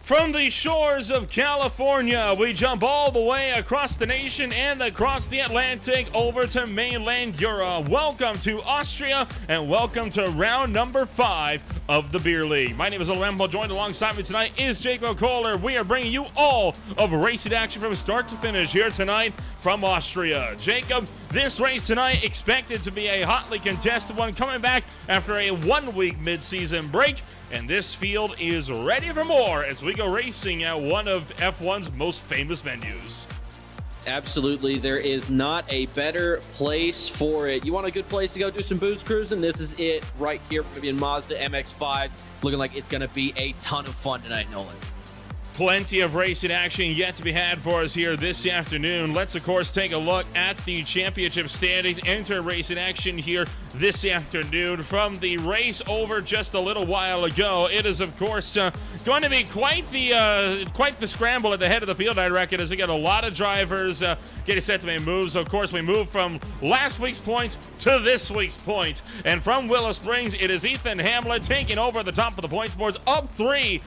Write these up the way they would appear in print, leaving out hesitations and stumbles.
From the shores of California, we jump all the way across the nation and across the Atlantic over to mainland Europe. Welcome to Austria and welcome to round number 5 of the Beer League. My name is Rempel. Joined alongside me tonight is Jacob Kohler. We are bringing you all of racing action from start to finish here tonight from Austria. Jacob, this race tonight expected to be a hotly contested one, coming back after a 1-week mid-season break. And this field is ready for more as we go racing at one of F1's most famous venues. Absolutely. There is not a better place for it. You want a good place to go do some booze cruising? This is it right here. We're going to be in Mazda MX-5s. Looking like it's going to be a ton of fun tonight, Nolan. Plenty of racing action yet to be had for us here this afternoon. Let's, of course, take a look at the championship standings. Enter racing action here this afternoon from the race over just a little while ago. It is, of course, going to be quite the scramble at the head of the field, I reckon, as we get a lot of drivers getting set to make moves. Of course, we move from last week's points to this week's points. And from Willow Springs, it is Ethan Hamlet taking over the top of the points boards, up 3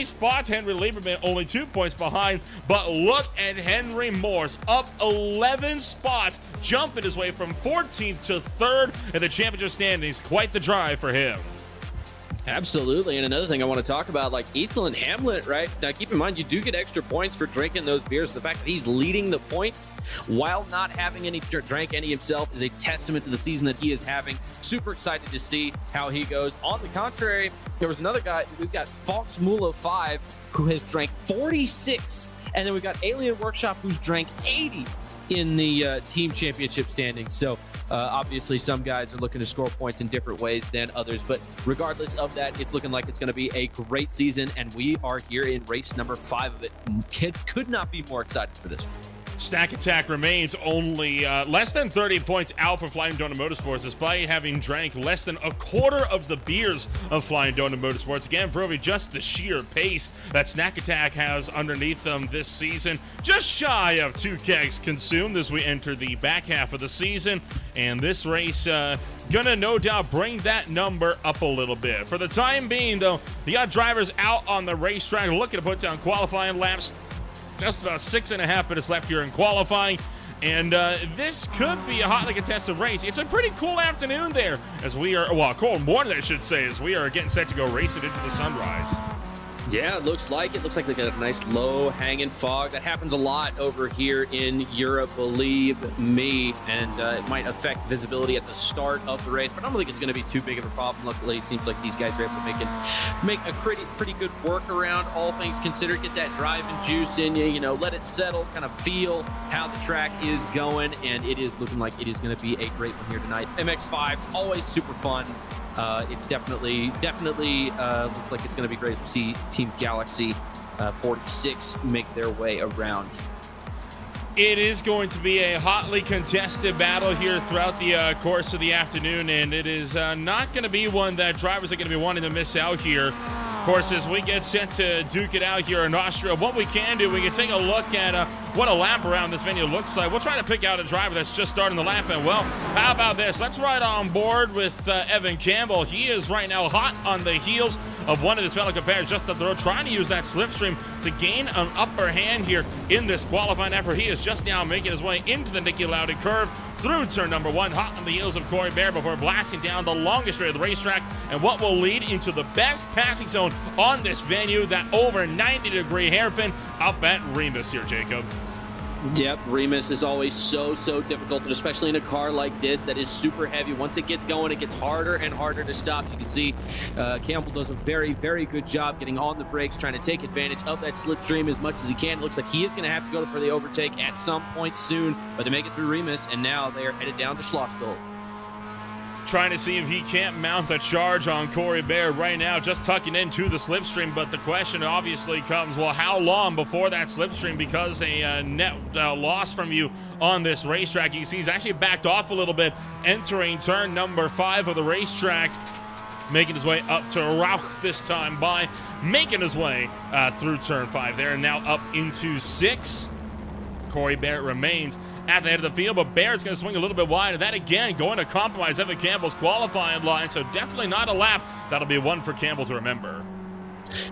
spots. Henry Lieberman only 2 points behind, but look at Henry Morse, up 11 spots, jumping his way from 14th to 3rd in the championship standings. Quite the drive for him. Absolutely. And another thing I want to talk about, like Ethan Hamlet, right? Now, keep in mind, you do get extra points for drinking those beers. The fact that he's leading the points while not having any drank any himself is a testament to the season that he is having. Super excited to see how he goes. On the contrary, there was another guy. We've got Fox Mulo 5, who has drank 46. And then we've got Alien Workshop, who's drank 80 in the team championship standings. So obviously some guys are looking to score points in different ways than others, but regardless of that, it's looking like it's going to be a great season, and we are here in race number 5 of it. Could not be more excited for this one. Stack Attack remains only less than 30 points out for Flying Donut Motorsports, despite having drank less than a quarter of the beers of Flying Donut Motorsports. Again, proving just the sheer pace that Snack Attack has underneath them this season. Just shy of 2 kegs consumed as we enter the back half of the season. And this race gonna no doubt bring that number up a little bit. For the time being, though, you got drivers out on the racetrack looking to put down qualifying laps. Just about 6.5 minutes left here in qualifying, and this could be a hotly contested race. It's a pretty cool afternoon there, as we are, well, cool morning, I should say, as we are getting set to go racing into the sunrise. Yeah, it looks like they got a nice low-hanging fog. That happens a lot over here in Europe, believe me, and it might affect visibility at the start of the race, but I don't think it's going to be too big of a problem. Luckily, it seems like these guys are able to make a pretty good workaround, all things considered. Get that driving juice in you, let it settle, kind of feel how the track is going, and it is looking like it is going to be a great one here tonight. MX-5's always super fun. It's definitely looks like it's going to be great to see Team Galaxy 46 make their way around. It is going to be a hotly contested battle here throughout the course of the afternoon, and it is not going to be one that drivers are going to be wanting to miss out here. Of course, as we get set to duke it out here in Austria, what we can do, we can take a look at what a lap around this venue looks like. We'll try to pick out a driver that's just starting the lap, and well, how about this? Let's ride on board with Evan Campbell. He is right now hot on the heels of one of his fellow competitors just up the road, trying to use that slipstream to gain an upper hand here in this qualifying effort. He is just now making his way into the Nicky Lauda curve through turn number 1, hot on the heels of Corey Bear before blasting down the longest straight of the racetrack, and what will lead into the best passing zone on this venue, that over 90-degree hairpin up at Remus here, Jacob. Yep, Remus is always so difficult, and especially in a car like this that is super heavy. Once it gets going, it gets harder and harder to stop. You can see Campbell does a very good job getting on the brakes, trying to take advantage of that slipstream as much as he can. It looks like he is going to have to go for the overtake at some point soon, but they make it through Remus, and now they are headed down to Schlossgold. Trying to see if he can't mount a charge on Corey Bear right now, just tucking into the slipstream. But the question obviously comes, well, how long before that slipstream becomes a net loss from you on this racetrack? You can see he's actually backed off a little bit, entering turn number 5 of the racetrack, making his way up to Rauch this time by making his way through turn 5 there, and now up into 6. Corey Bear remains at the head of the field, but Barrett's going to swing a little bit wide, and that again going to compromise Evan Campbell's qualifying line, so definitely not a lap. That'll be one for Campbell to remember.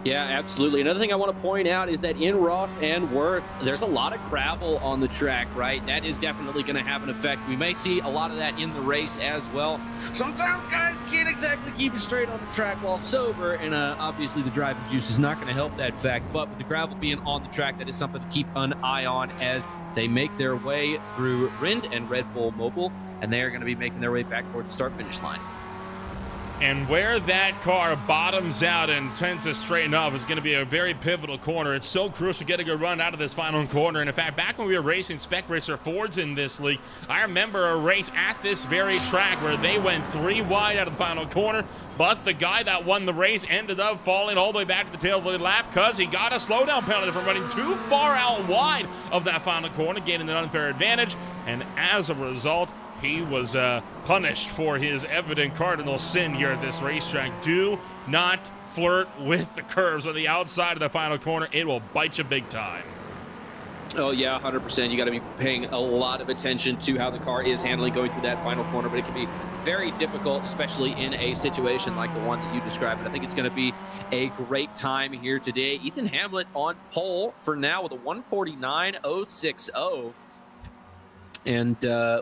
Yeah, absolutely. Another thing I want to point out is that in Ross and Worth, there's a lot of gravel on the track, right? That is definitely going to have an effect. We may see a lot of that in the race as well. Sometimes guys can't exactly keep it straight on the track while sober, and obviously the driving juice is not going to help that fact. But with the gravel being on the track, that is something to keep an eye on as they make their way through Rind and Red Bull Mobile, and they are going to be making their way back towards the start-finish line. And where that car bottoms out and tends to straighten up is going to be a very pivotal corner. It's so crucial getting a run out of this final corner. And in fact, back when we were racing Spec Racer Fords in this league, I remember a race at this very track where they went 3 wide out of the final corner, but the guy that won the race ended up falling all the way back to the tail of the lap because he got a slowdown penalty for running too far out wide of that final corner, gaining an unfair advantage. And as a result, he was punished for his evident cardinal sin here at this racetrack. Do not flirt with the curves on the outside of the final corner. It will bite you big time. Oh, yeah, 100%. You got to be paying a lot of attention to how the car is handling going through that final corner, but it can be very difficult, especially in a situation like the one that you described. And I think it's going to be a great time here today. Ethan Hamlet on pole for now with a 149.060. And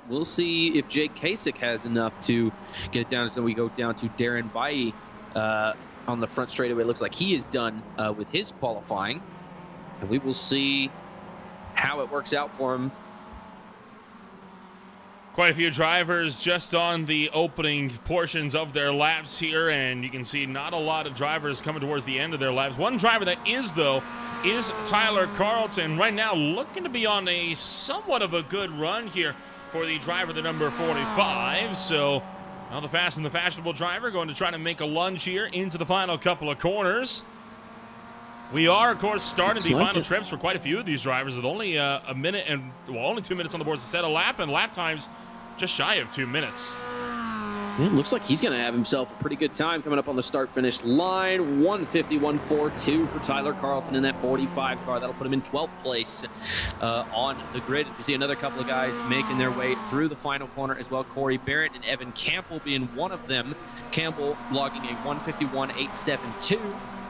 we'll see if Jake Kasich has enough to get it down. So we go down to Darren Bailly on the front straightaway. It looks like he is done with his qualifying. And we will see how it works out for him. Quite a few drivers just on the opening portions of their laps here, and you can see not a lot of drivers coming towards the end of their laps. One driver that is, though, is Tyler Carlton. Right now looking to be on a somewhat of a good run here for the driver, the number 45. So now the fast and the fashionable driver going to try to make a lunge here into the final couple of corners. We are, of course, starting the final trips for quite a few of these drivers with only a minute and, well, only 2 minutes on the board to set a lap, and lap times just shy of 2 minutes. Yeah, looks like he's going to have himself a pretty good time coming up on the start-finish line. 151.42 for Tyler Carlton in that 45 car. That'll put him in 12th place on the grid. You see another couple of guys making their way through the final corner as well. Corey Barrett and Evan Campbell being one of them. Campbell logging a 151.872.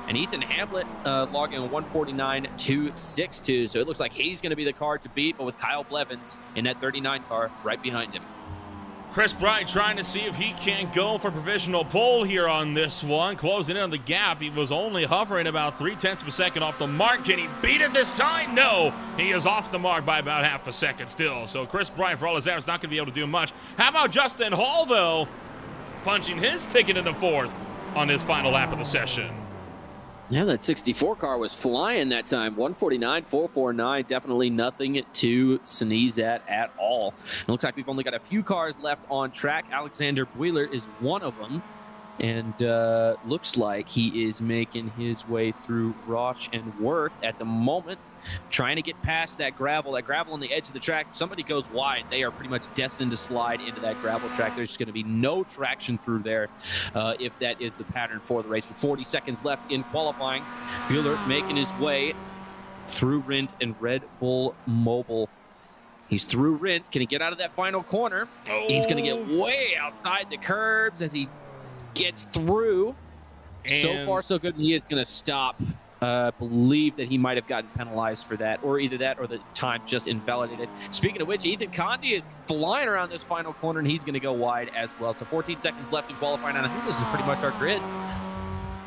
And Ethan Hamlet logging a 149.262. So it looks like he's going to be the car to beat, but with Kyle Blevins in that 39 car right behind him. Chris Bright trying to see if he can go for provisional pole here on this one. Closing in on the gap. He was only hovering about 0.3 of a second off the mark. Can he beat it this time? No. He is off the mark by about half a second still. So Chris Bright, for all his efforts, not going to be able to do much. How about Justin Hall, though? Punching his ticket into fourth on his final lap of the session. Yeah, that 64 car was flying that time. 149.449. Definitely nothing to sneeze at all. It looks like we've only got a few cars left on track. Alexander Buehler is one of them. And looks like he is making his way through Roche and Worth at the moment, trying to get past that gravel. That gravel on the edge of the track, if somebody goes wide, they are pretty much destined to slide into that gravel track. There's going to be no traction through there if that is the pattern for the race. With 40 seconds left in qualifying, Buehler making his way through Rindt and Red Bull Mobile. He's through Rindt. Can he get out of that final corner? Oh. He's going to get way outside the curbs as he gets through. And so far, so good. He is going to stop. Believe that he might have gotten penalized for that, or either that or the time just invalidated. Speaking of which, Ethan Condi is flying around this final corner, and he's going to go wide as well. So 14 seconds left in qualifying, and I think this is pretty much our grid.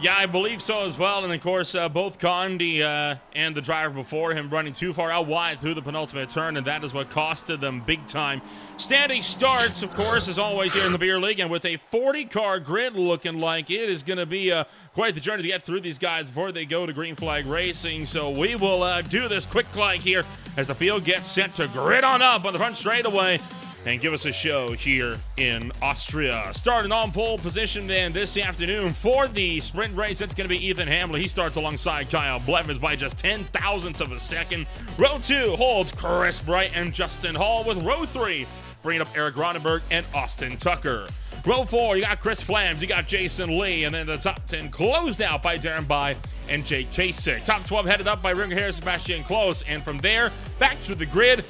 Yeah, I believe so as well. And, of course, both Condi and the driver before him running too far out wide through the penultimate turn, and that is what costed them big time. Standing starts, of course, as always here in the Beer League, and with a 40-car grid looking like it is going to be quite the journey to get through these guys before they go to Green Flag Racing. So we will do this quick like here as the field gets set to grid on up on the front straightaway and give us a show here in Austria. Starting on pole position then this afternoon for the sprint race, it's going to be Ethan Hamlet. He starts alongside Kyle Blevins by just 0.010 of a second. Row 2 holds Chris Bright and Justin Hall, with row 3 bringing up Eric Ronenberg and Austin Tucker. Row 4, you got Chris Flams, you got Jason Lee, and then the top 10 closed out by Darren Bai and Jake Kasich. Top 12 headed up by Ringer Harris, Sebastian Close, and from there, back through the grid,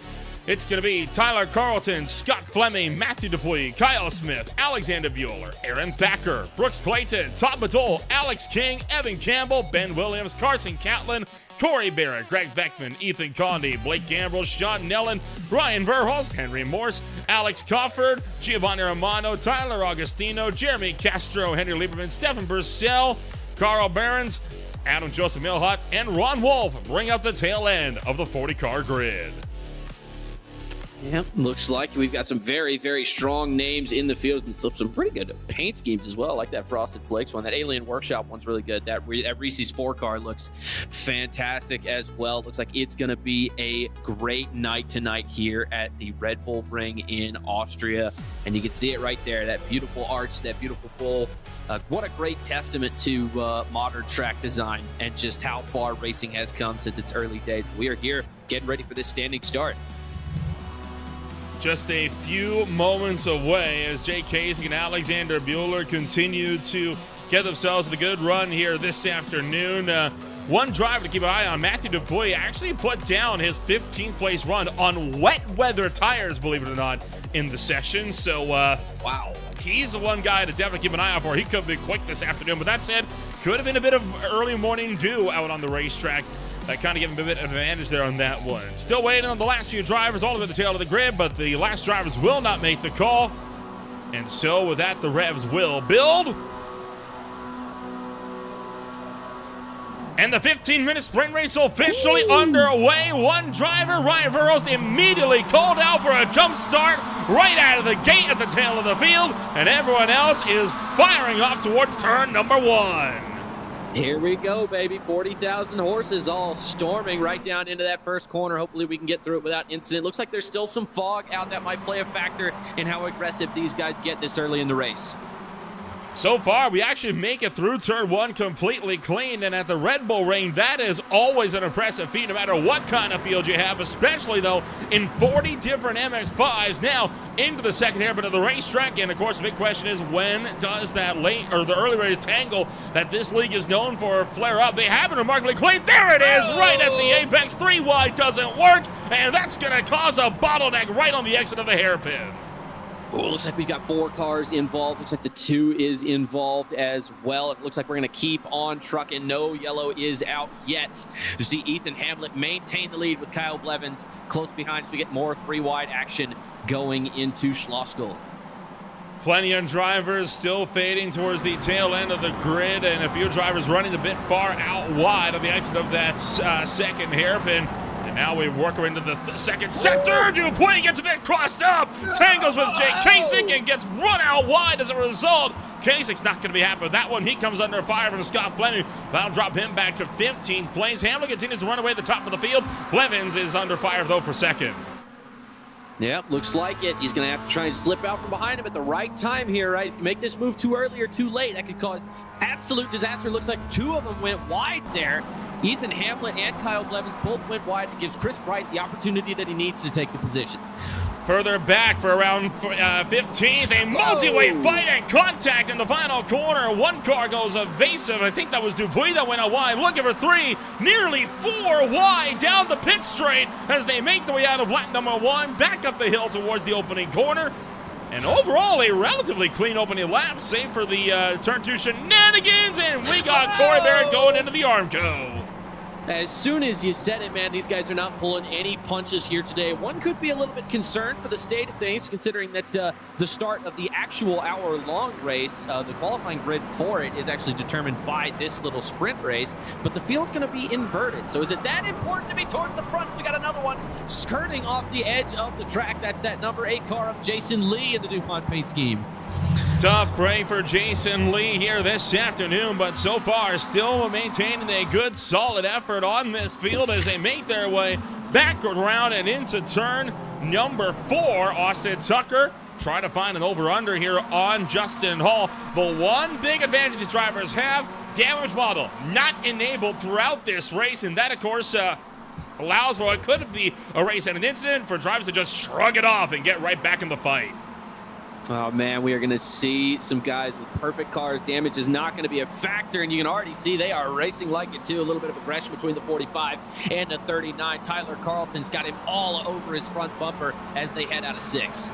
It's going to be Tyler Carlton, Scott Fleming, Matthew Dupuis, Kyle Smith, Alexander Bueller, Aaron Thacker, Brooks Clayton, Todd Badol, Alex King, Evan Campbell, Ben Williams, Carson Catlin, Corey Barrett, Greg Beckman, Ethan Conde, Blake Gamble, Sean Nellen, Ryan Verhulst, Henry Morse, Alex Cofford, Giovanni Romano, Tyler Augustino, Jeremy Castro, Henry Lieberman, Stephen Burcell, Carl Behrens, Adam Joseph Milhut, and Ron Wolf bring up the tail end of the 40-car grid. Yep, looks like we've got some very, very strong names in the field and some pretty good paint schemes as well, like that Frosted Flakes one. That Alien Workshop one's really good. That Reese's 4-car looks fantastic as well. Looks like it's going to be a great night tonight here at the Red Bull Ring in Austria. And you can see it right there, that beautiful arch, that beautiful bowl. What a great testament to modern track design and just how far racing has come since its early days. We are here getting ready for this standing start. Just a few moments away as Jake Kasich and Alexander Bueller continue to get themselves a good run here this afternoon. One driver to keep an eye on, Matthew Dupuis, actually put down his 15th place run on wet weather tires, believe it or not, in the session. So, wow, he's the one guy to definitely keep an eye out for. He could be quick this afternoon, but that said, could have been a bit of early morning dew out on the racetrack. That kind of gave him a bit of advantage there on that one. Still waiting on the last few drivers, all the way to the tail of the grid, but the last drivers will not make the call. And so with that, the revs will build. And the 15-minute sprint race officially underway. One driver, Ryan Verhulst, immediately called out for a jump start right out of the gate at the tail of the field. And everyone else is firing off towards turn number 1. Here we go, baby. 40,000 horses all storming right down into that first corner. Hopefully we can get through it without incident. Looks like there's still some fog out that might play a factor in how aggressive these guys get this early in the race. So far, we actually make it through turn 1 completely clean, and at the Red Bull Ring, that is always an impressive feat, no matter what kind of field you have, especially, though, in 40 different MX-5s. Now, into the second hairpin of the racetrack, and, of course, the big question is, when does that the early race tangle that this league is known for flare up? They have been remarkably clean. There it is, right at the apex. 3 wide doesn't work, and that's going to cause a bottleneck right on the exit of the hairpin. Oh, looks like we've got 4 cars involved. Looks like the 2 is involved as well. It looks like we're going to keep on trucking. No yellow is out yet. You see Ethan Hamlet maintain the lead with Kyle Blevins close behind as we get more 3-wide action going into Schloskel. Plenty of drivers still fading towards the tail end of the grid, and a few drivers running a bit far out wide of the exit of that second hairpin. And now we work into the second sector. Dupuis gets a bit crossed up, tangles with Jake Kasich, and gets run out wide as a result. Kasich's not going to be happy with that one. He comes under fire from Scott Fleming. That'll drop him back to 15th place. Hamlin continues to run away at the top of the field. Blevins is under fire, though, for second. Yep, looks like it. He's going to have to try and slip out from behind him at the right time here, right? If you make this move too early or too late, that could cause absolute disaster. Looks like 2 of them went wide there. Ethan Hamlet and Kyle Blevins both went wide. It gives Chris Bright the opportunity that he needs to take the position. Further back for around 15th, a multi-way fight and contact in the final corner. One car goes evasive. I think that was Dupuis that went out wide. Looking for 3, nearly 4 wide down the pit straight as they make their way out of lap number 1, back up the hill towards the opening corner. And overall, a relatively clean opening lap, save for the turn 2 shenanigans, and we got Corey Barrett going into the Armco. As soon as you said it, man, these guys are not pulling any punches here today. One could be a little bit concerned for the state of things, considering that the start of the actual hour-long race, the qualifying grid for it is actually determined by this little sprint race, but the field's going to be inverted. So is it that important to be towards the front? We got another one skirting off the edge of the track. That's that number 8 car of Jason Lee in the DuPont paint scheme. Tough break for Jason Lee here this afternoon, but so far still maintaining a good, solid effort on this field as they make their way back around and into turn number 4. Austin Tucker trying to find an over-under here on Justin Hall. The one big advantage these drivers have, damage model not enabled throughout this race, and that, of course, allows for what could be a race and an incident for drivers to just shrug it off and get right back in the fight. Oh, man, we are going to see some guys with perfect cars. Damage is not going to be a factor, and you can already see they are racing like it, too. A little bit of aggression between the 45 and the 39. Tyler Carlton's got him all over his front bumper as they head out of 6.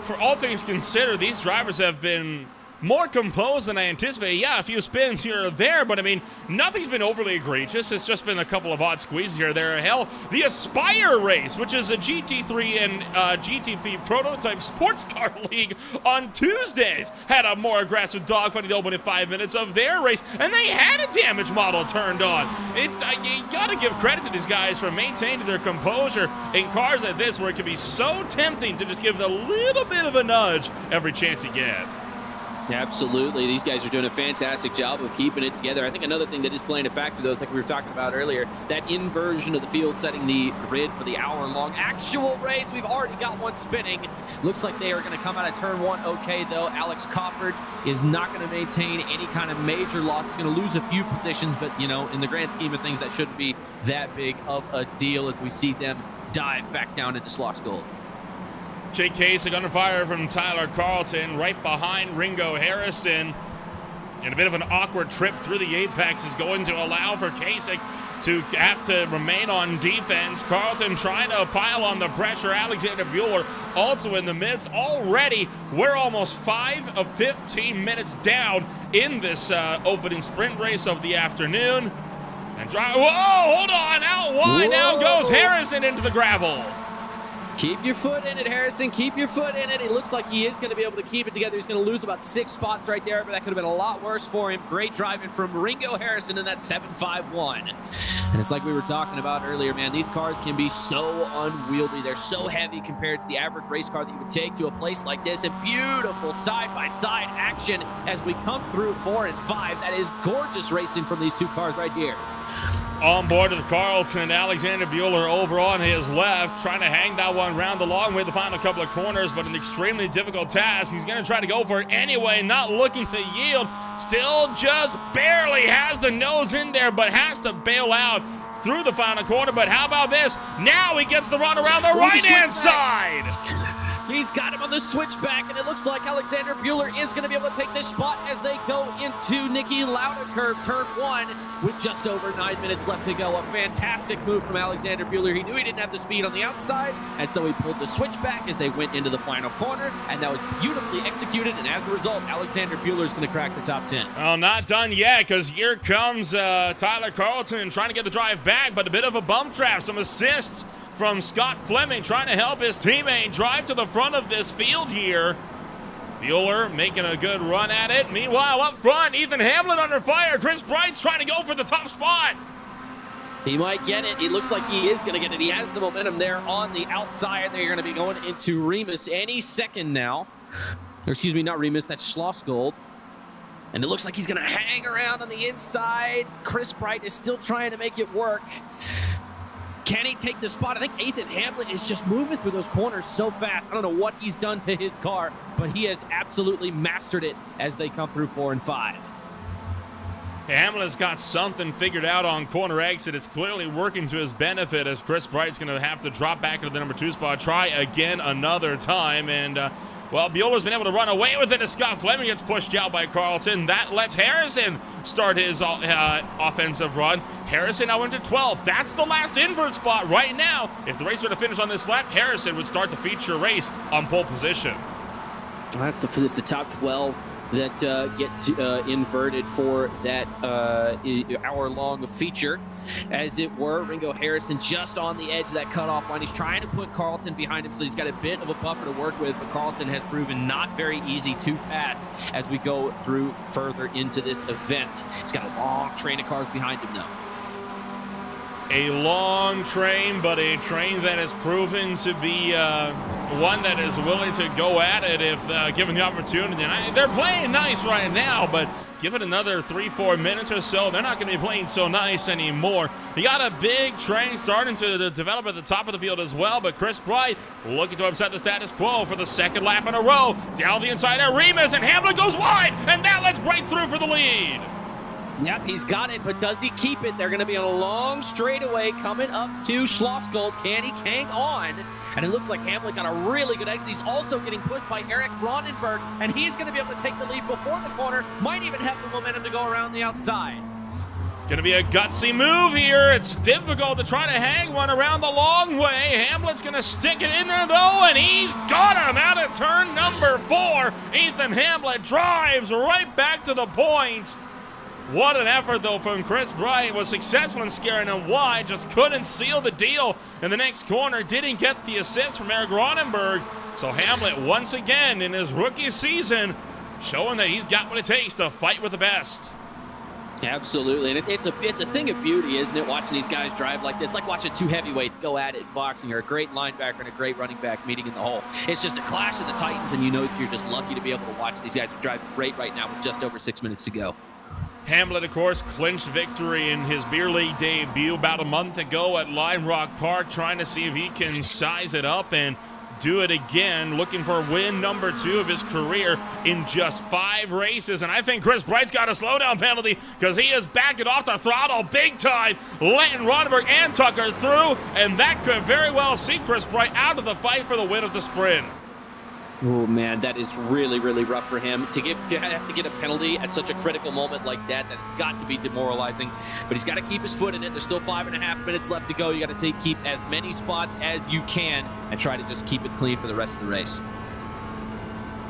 For all things considered, these drivers have been more composed than I anticipated. Yeah, a few spins here or there, but I mean, nothing's been overly egregious. It's just been a couple of odd squeezes here or there. Hell, the Aspire race, which is a GT3 and GT3 prototype sports car league on Tuesdays, had a more aggressive dogfight in the opening 5 minutes of their race, and they had a damage model turned on. You gotta give credit to these guys for maintaining their composure in cars like this, where it can be so tempting to just give it a little bit of a nudge every chance you get. Absolutely. These guys are doing a fantastic job of keeping it together. I think another thing that is playing a factor, though, is like we were talking about earlier, that inversion of the field, setting the grid for the hour-long actual race. We've already got one spinning. Looks like they are going to come out of turn 1 okay, though. Alex Cofford is not going to maintain any kind of major loss. He's going to lose a few positions, but, you know, in the grand scheme of things, that shouldn't be that big of a deal as we see them dive back down into Sloss Gold. Jake Kasich under fire from Tyler Carlton, right behind Ringo Harrison. And a bit of an awkward trip through the apex is going to allow for Kasich to have to remain on defense. Carlton trying to pile on the pressure. Alexander Bueller also in the midst. Already, we're almost 5 of 15 minutes down in this opening sprint race of the afternoon. And whoa, hold on, out wide. Now goes Harrison into the gravel. Keep your foot in it, Harrison. Keep your foot in it. It looks like he is going to be able to keep it together. He's going to lose about 6 spots right there, but that could have been a lot worse for him. Great driving from Ringo Harrison in that 7.51. And it's like we were talking about earlier, man. These cars can be so unwieldy. They're so heavy compared to the average race car that you would take to a place like this. And beautiful side-by-side action as we come through 4 and 5. That is gorgeous racing from these two cars right here. On board with Carlton, Alexander Bueller over on his left, trying to hang that one round the long way the final couple of corners, but an extremely difficult task. He's going to try to go for it anyway, not looking to yield. Still just barely has the nose in there, but has to bail out through the final corner. But how about this? Now he gets the run around the right-hand side. He's got him on the switchback, and it looks like Alexander Bueller is going to be able to take this spot as they go into Niki Lauda curve, turn 1, with just over 9 minutes left to go. A fantastic move from Alexander Bueller. He knew he didn't have the speed on the outside, and so he pulled the switchback as they went into the final corner, and that was beautifully executed, and as a result, Alexander Bueller is going to crack the top 10. Well, not done yet, because here comes Tyler Carlton trying to get the drive back, but a bit of a bump trap, some assists from Scott Fleming trying to help his teammate drive to the front of this field here. Bueller making a good run at it. Meanwhile, up front, Ethan Hamlin under fire. Chris Bright's trying to go for the top spot. He might get it. He looks like he is going to get it. He has the momentum there on the outside. They're going to be going into Remus any second now. Or excuse me, not Remus. That's Sloss Gold. And it looks like he's going to hang around on the inside. Chris Bright is still trying to make it work. Can he take the spot? I think Ethan Hamlin is just moving through those corners so fast. I don't know what he's done to his car, but he has absolutely mastered it as they come through 4 and 5. Hamlin's got something figured out on corner exit. It's clearly working to his benefit as Chris Bright's going to have to drop back into the number 2 spot, try again another time, and well, Bueller's been able to run away with it as Scott Fleming gets pushed out by Carlton. That lets Harrison start his offensive run. Harrison now into 12th. That's the last invert spot right now. If the race were to finish on this lap, Harrison would start the feature race on pole position. That's the top 12 that get inverted for that hour-long feature, as it were. Ringo Harrison just on the edge of that cutoff line. He's trying to put Carlton behind him, so he's got a bit of a buffer to work with, but Carlton has proven not very easy to pass as we go through further into this event. He's got a long train of cars behind him, though. A long train, but a train that has proven to be one that is willing to go at it if given the opportunity. And they're playing nice right now, but give it another 3-4 minutes or so, they're not going to be playing so nice anymore. You got a big train starting to develop at the top of the field as well, but Chris Bright looking to upset the status quo for the second lap in a row. Down the inside there, Remus, and Hamlin goes wide, and that lets Bright through for the lead. Yep, he's got it, but does he keep it? They're going to be on a long straightaway coming up to Schlossgold. Can he hang on? And it looks like Hamlet got a really good exit. He's also getting pushed by Eric Ronenberg, and he's going to be able to take the lead before the corner. Might even have the momentum to go around the outside. Gonna be a gutsy move here. It's difficult to try to hang one around the long way. Hamlet's gonna stick it in there though, and he's got him out of turn number 4. Ethan Hamlet drives right back to the point. What an effort though from Chris Bryant. Was successful in scaring him wide, just couldn't seal the deal in the next corner. Didn't get the assist from Eric Ronenberg. So Hamlet once again in his rookie season showing that he's got what it takes to fight with the best. Absolutely, and it's a thing of beauty, isn't it, watching these guys drive like this? Like watching two heavyweights go at it in boxing, or a great linebacker and a great running back meeting in the hole. It's just a clash of the titans, and you know that you're just lucky to be able to watch these guys drive great right now with just over 6 minutes to go. Hamlet, of course, clinched victory in his beer league debut about a month ago at Lime Rock Park, trying to see if he can size it up and do it again, looking for win number 2 of his career in just 5 races. And I think Chris Bright's got a slowdown penalty because he is backing off the throttle big time, letting Ronenberg and Tucker through, and that could very well see Chris Bright out of the fight for the win of the sprint. Oh man, that is really, really rough for him to have to get a penalty at such a critical moment like that. That's got to be demoralizing. But he's got to keep his foot in it. There's still 5.5 minutes left to go. You got to keep as many spots as you can and try to just keep it clean for the rest of the race.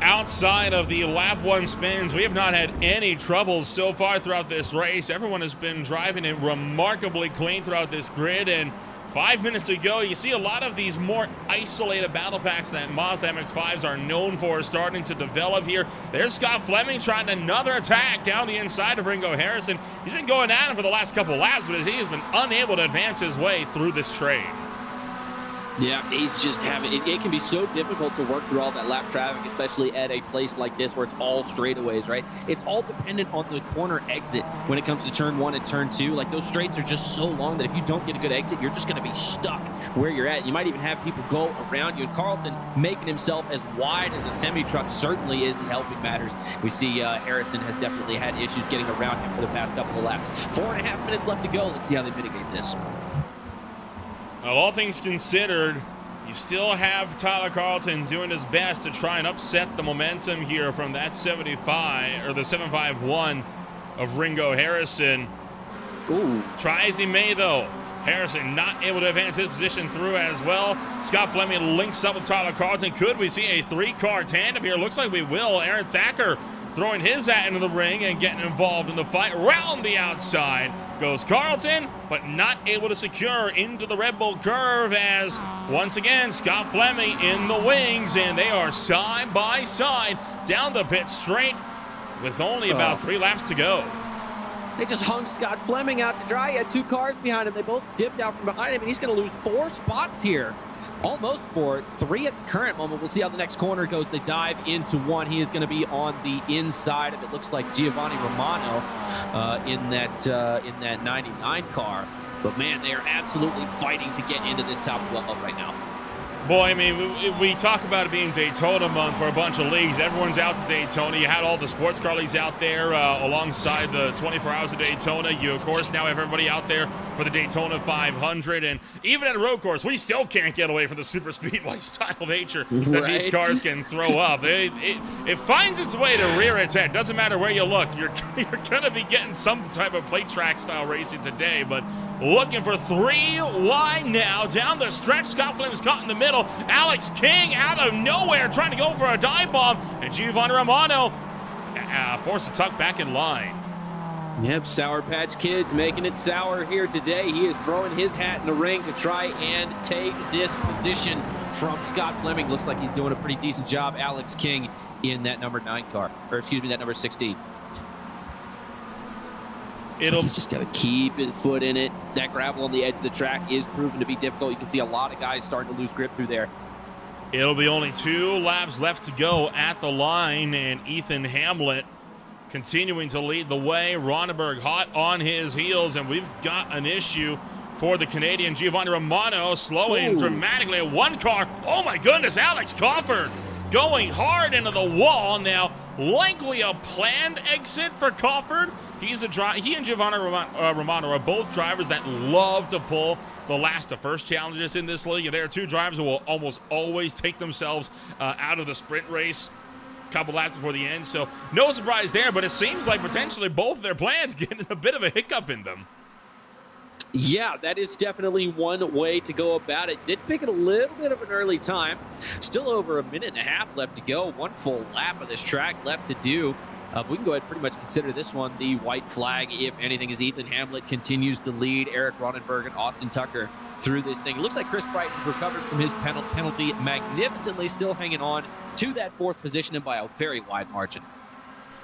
Outside of the lap 1 spins, we have not had any troubles so far throughout this race. Everyone has been driving it remarkably clean throughout this grid, and 5 minutes to go. You see a lot of these more isolated battle packs that Mazda MX-5s are known for starting to develop here. There's Scott Fleming trying another attack down the inside of Ringo Harrison. He's been going at him for the last couple of laps, but he has been unable to advance his way through this trade. Yeah, he's just having it. It can be so difficult to work through all that lap traffic, especially at a place like this where it's all straightaways, right? It's all dependent on the corner exit when it comes to turn 1 and turn 2. Like, those straights are just so long that if you don't get a good exit, you're just going to be stuck where you're at. You might even have people go around you. And Carlton making himself as wide as a semi-truck certainly isn't helping matters. We see Harrison has definitely had issues getting around him for the past couple of laps. 4.5 minutes left to go. Let's see how they mitigate this. Well, all things considered, you still have Tyler Carlton doing his best to try and upset the momentum here from that 75 or the 751 of Ringo Harrison. Ooh. Try as he may, though, Harrison not able to advance his position through as well. Scott Fleming links up with Tyler Carlton. Could we see a 3-car tandem here? Looks like we will. Aaron Thacker throwing his hat into the ring and getting involved in the fight. Round the outside goes Carlton, but not able to secure into the Red Bull curve as, once again, Scott Fleming in the wings, and they are side by side down the pit straight with only about 3 laps to go. They just hung Scott Fleming out to dry. He had 2 cars behind him. They both dipped out from behind him, and he's going to lose 4 spots here. Almost 4, 3 at the current moment. We'll see how the next corner goes. They dive into 1. He is going to be on the inside of it. Looks like Giovanni Romano in that 99 car. But man, they are absolutely fighting to get into this top 12 right now. Boy, I mean, we talk about it being Daytona month for a bunch of leagues. Everyone's out to Daytona. You had all the sports car leagues out there alongside the 24 Hours of Daytona. You, of course, now have everybody out there for the Daytona 500. And even at a road course, we still can't get away from the super speedway style nature that these cars can throw up. It finds its way to rear its head. Doesn't matter where you look. You're going to be getting some type of plate track style racing today. But looking for 3 wide now down the stretch. Scott Fleming's caught in the middle. Alex King out of nowhere trying to go for a dive bomb, and Giovanni Romano forced to tuck back in line. Yep, Sour Patch Kids making it sour here today. He is throwing his hat in the ring to try and take this position from Scott Fleming. Looks like he's doing a pretty decent job. Alex King in that number 9 car, or excuse me, that number 16. He's just got to keep his foot in it. That gravel on the edge of the track is proven to be difficult. You can see a lot of guys starting to lose grip through there. It'll be only 2 laps left to go at the line, and Ethan Hamlet continuing to lead the way. Ronenberg hot on his heels, and we've got an issue for the Canadian. Giovanni Romano slowing dramatically at 1 car. Oh my goodness, Alex Crawford going hard into the wall. Now, likely a planned exit for Crawford, He and Giovanni Romano are both drivers that love to pull the last to first challenges in this league. And there are two drivers who will almost always take themselves out of the sprint race a couple laps before the end. So no surprise there, but it seems like potentially both of their plans getting a bit of a hiccup in them. Yeah, that is definitely one way to go about it. Did pick it a little bit of an early time. Still over a minute and a half left to go. One full lap of this track left to do. We can go ahead and pretty much consider this one the white flag, if anything, as Ethan Hamlet continues to lead Eric Ronenberg and Austin Tucker through this thing. It looks like Chris Bright has recovered from his penalty magnificently, still hanging on to that fourth position and by a very wide margin.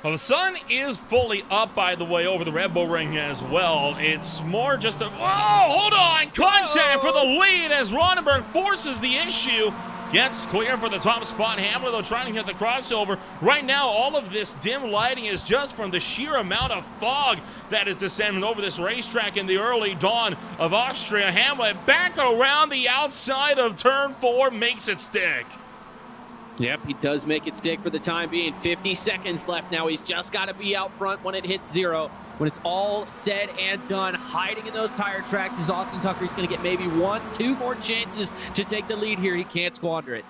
Well, the sun is fully up, by the way, over the Red Bull ring as well. It's more just a... Whoa, hold on! Contact for the lead as Ronenberg forces the issue. Gets clear for the top spot. Hamlet, though, trying to get the crossover. Right now, all of this dim lighting is just from the sheer amount of fog that is descending over this racetrack in the early dawn of Austria. Hamlet back around the outside of turn 4, makes it stick. Yep, he does make it stick for the time being. 50 seconds left now. He's just got to be out front when it hits 0. When it's all said and done, hiding in those tire tracks is Austin Tucker. He's going to get maybe 1-2 more chances to take the lead here. He can't squander it.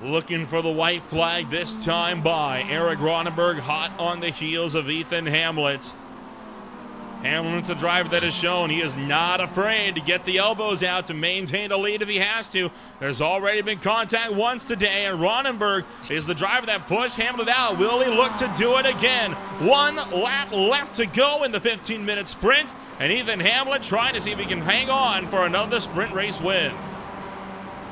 Looking for the white flag this time by Eric Ronenberg, hot on the heels of Ethan Hamlet. Hamlet's a driver that has shown he is not afraid to get the elbows out to maintain a lead if he has to. There's already been contact once today, and Ronenberg is the driver that pushed Hamlet out. Will he look to do it again? 1 lap left to go in the 15-minute sprint, and Ethan Hamlet trying to see if he can hang on for another sprint race win.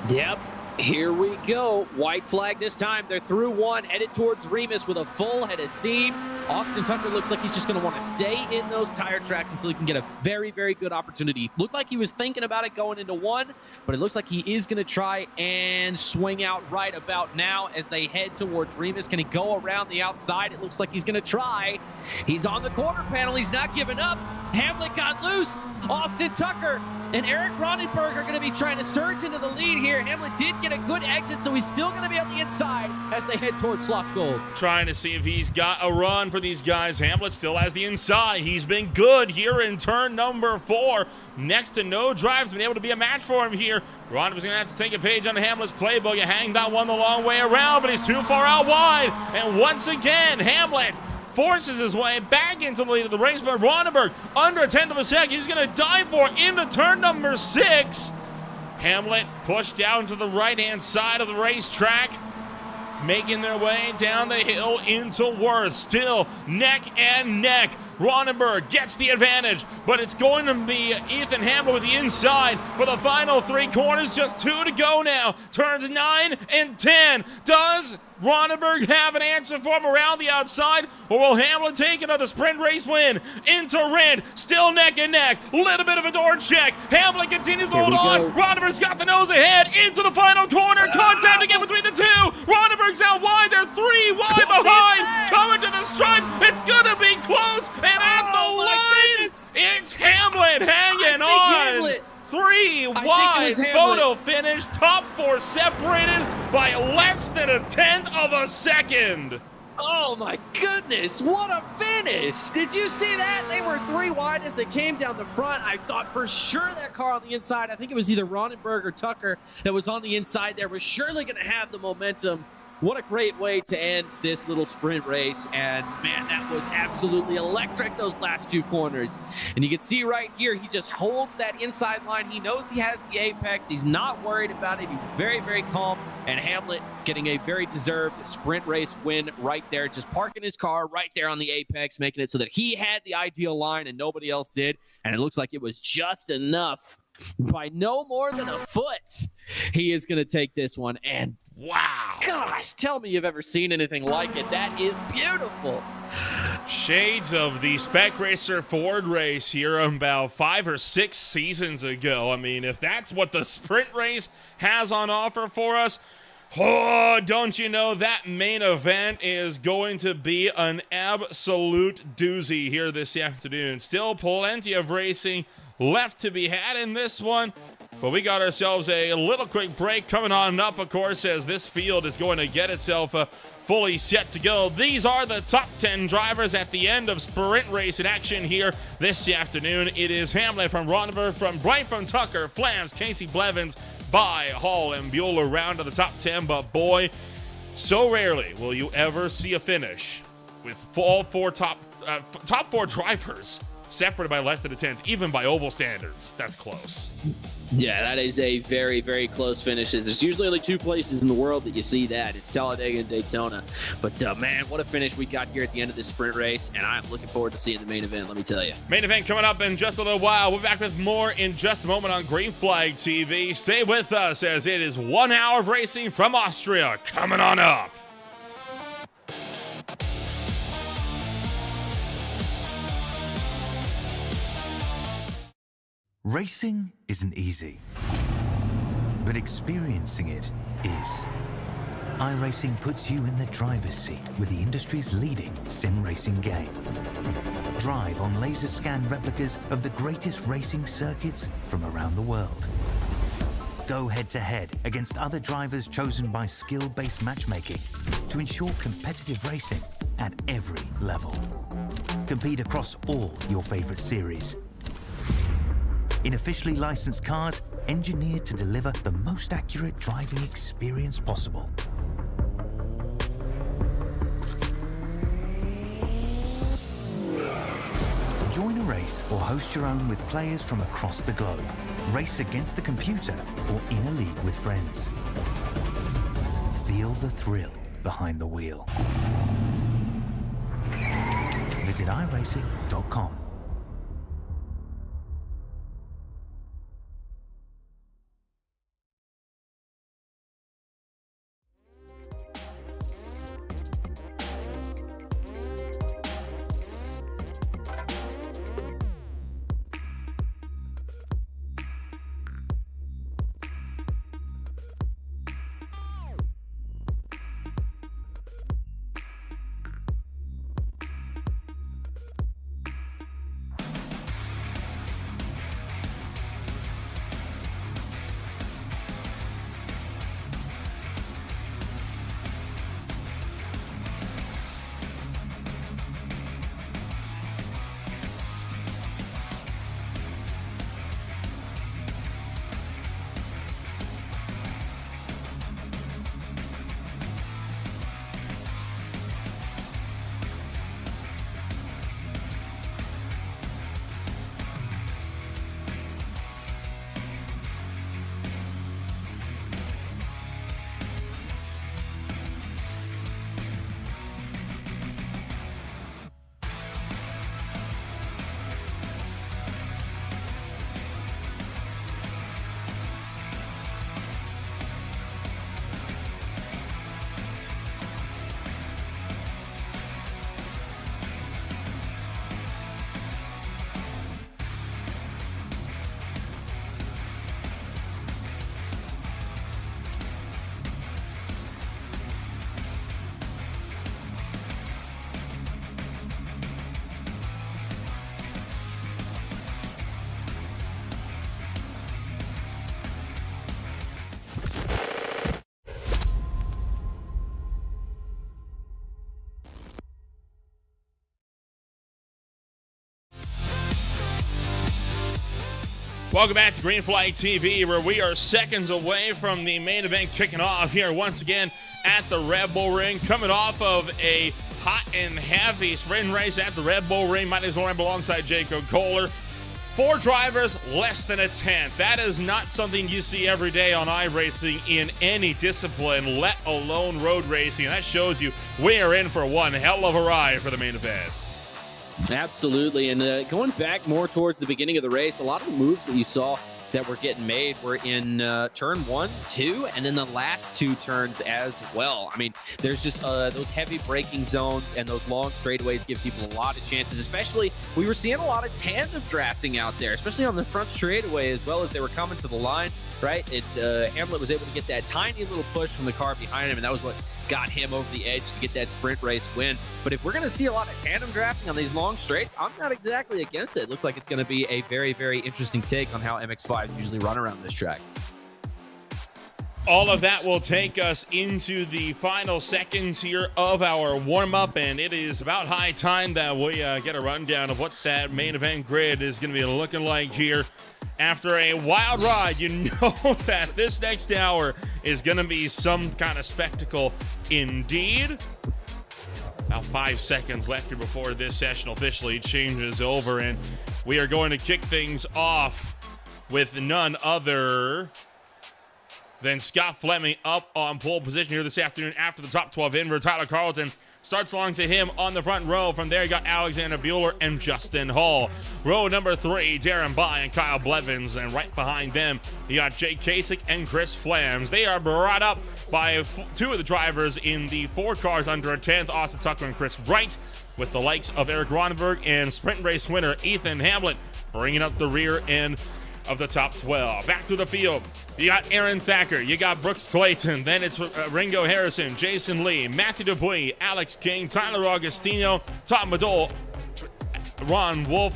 Yep. Here we go. White flag this time. They're through 1, headed towards Remus with a full head of steam. Austin Tucker looks like he's just going to want to stay in those tire tracks until he can get a very, very good opportunity. Looked like he was thinking about it going into 1, but it looks like he is going to try and swing out right about now as they head towards Remus. Can he go around the outside? It looks like he's going to try. He's on the quarter panel. He's not giving up. Hamlet got loose. Austin Tucker and Eric Ronenberg are going to be trying to surge into the lead here. Hamlet did get a good exit, so he's still going to be on the inside as they head towards Schloss Gold. Trying to see if he's got a run for these guys. Hamlet still has the inside. He's been good here in turn number 4. Next to no drives, been able to be a match for him here. Ronenberg's going to have to take a page on Hamlet's playbook. You hang that one the long way around, but he's too far out wide. And once again, Hamlet forces his way back into the lead of the race, but Ronenberg under a tenth of a second. He's going to dive for it into turn number 6. Hamlet pushed down to the right-hand side of the racetrack, making their way down the hill into Worth. Still neck and neck. Ronenberg gets the advantage, but it's going to be Ethan Hamlet with the inside for the final 3 corners. Just 2 to go now. Turns 9 and 10. Does Ronenberg have an answer for him around the outside, or will Hamlet take another sprint race win? Into Rindt, still neck and neck. Little bit of a door check. Hamlet continues to hold on. Ronenberg's got the nose ahead into the final corner. Contact again between the 2. Ronenberg's out wide. They're 3 wide behind. Coming to the stripe. It's going to be close. And at the line, it's Hamlet hanging on. Hamlet. 3 wide photo finish, top 4 separated by less than a tenth of a second. Oh my goodness, what a finish! Did you see that? They were 3 wide as they came down the front. I thought for sure that car on the inside, I think it was either Ronenberg or Tucker that was on the inside there, was surely going to have the momentum. What a great way to end this little sprint race. And man, that was absolutely electric, those last 2 corners. And you can see right here, he just holds that inside line. He knows he has the apex. He's not worried about it. He's very, very calm. And Hamlet getting a very deserved sprint race win right there. Just parking his car right there on the apex, making it so that he had the ideal line and nobody else did. And it looks like it was just enough. By no more than a foot, he is going to take this one. And wow. Gosh, tell me you've ever seen anything like it. That is beautiful. Shades of the Spec Racer Ford race here about 5 or 6 seasons ago. I mean, if that's what the sprint race has on offer for us, oh, don't you know that main event is going to be an absolute doozy here this afternoon. Still plenty of racing left to be had in this one. But we got ourselves a little quick break coming on up, of course, as this field is going to get itself fully set to go. These are the top 10 drivers at the end of sprint race in action here this afternoon. It is Hamlet from Ronneberg, from Bright from Tucker, Flans, Casey Blevins, By, Hall, and Bueller round to the top 10. But boy, so rarely will you ever see a finish with all four top four drivers separated by less than a tenth, even by oval standards. That's close. Yeah, that is a very, very close finish. There's usually only two places in the world that you see that. It's Talladega and Daytona. But, man, what a finish we got here at the end of this sprint race, and I'm looking forward to seeing the main event, let me tell you. Main event coming up in just a little while. We'll be back with more in just a moment on Green Flag TV. Stay with us as it is 1 hour of racing from Austria coming on up. Racing isn't easy, but experiencing it is. iRacing puts you in the driver's seat with the industry's leading sim racing game. Drive on laser scan replicas of the greatest racing circuits from around the world. Go head-to-head against other drivers chosen by skill-based matchmaking to ensure competitive racing at every level. Compete across all your favorite series in officially licensed cars engineered to deliver the most accurate driving experience possible. Join a race or host your own with players from across the globe. Race against the computer or in a league with friends. Feel the thrill behind the wheel. Visit iRacing.com. Welcome back to Green Flag TV, where we are seconds away from the main event kicking off here once again at the Red Bull Ring. Coming off of a hot and heavy sprint race at the Red Bull Ring. My name is Nolan alongside Jacob Kohler. 4 drivers, less than a tenth. That is not something you see every day on iRacing in any discipline, let alone road racing. And that shows you we are in for one hell of a ride for the main event. Absolutely, and going back more towards the beginning of the race, a lot of the moves that you saw that were getting made were in turn 1, 2, and then the last 2 turns as well. I mean, there's just those heavy braking zones and those long straightaways give people a lot of chances, especially we were seeing a lot of tandem drafting out there, especially on the front straightaway as well as they were coming to the line, right? Hamlet was able to get that tiny little push from the car behind him, and that was what got him over the edge to get that sprint race win. But if we're going to see a lot of tandem drafting on these long straights, I'm not exactly against it. It looks like it's going to be a very, very interesting take on how MX-5s usually run around this track. All of that will take us into the final seconds here of our warm-up, and it is about high time that we get a rundown of what that main event grid is going to be looking like here. After a wild ride, you know that this next hour is going to be some kind of spectacle indeed. About 5 seconds left here before this session officially changes over, and we are going to kick things off with none other than Scott Fleming up on pole position here this afternoon after the top 12 inward. Tyler Carlton starts along to him on the front row. From there, you got Alexander Bueller and Justin Hall. Row number 3, Darren Bai and Kyle Blevins. And right behind them, you got Jake Kasich and Chris Flams. They are brought up by 2 of the drivers in the 4 cars under a 10th, Austin Tucker and Chris Wright, with the likes of Eric Ronenberg and sprint race winner Ethan Hamlet bringing up the rear end of the top 12. Back through the field, you got Aaron Thacker, you got Brooks Clayton, then it's Ringo Harrison, Jason Lee, Matthew Dupuis, Alex King, Tyler Augustino, Tom Madole, Ron Wolf,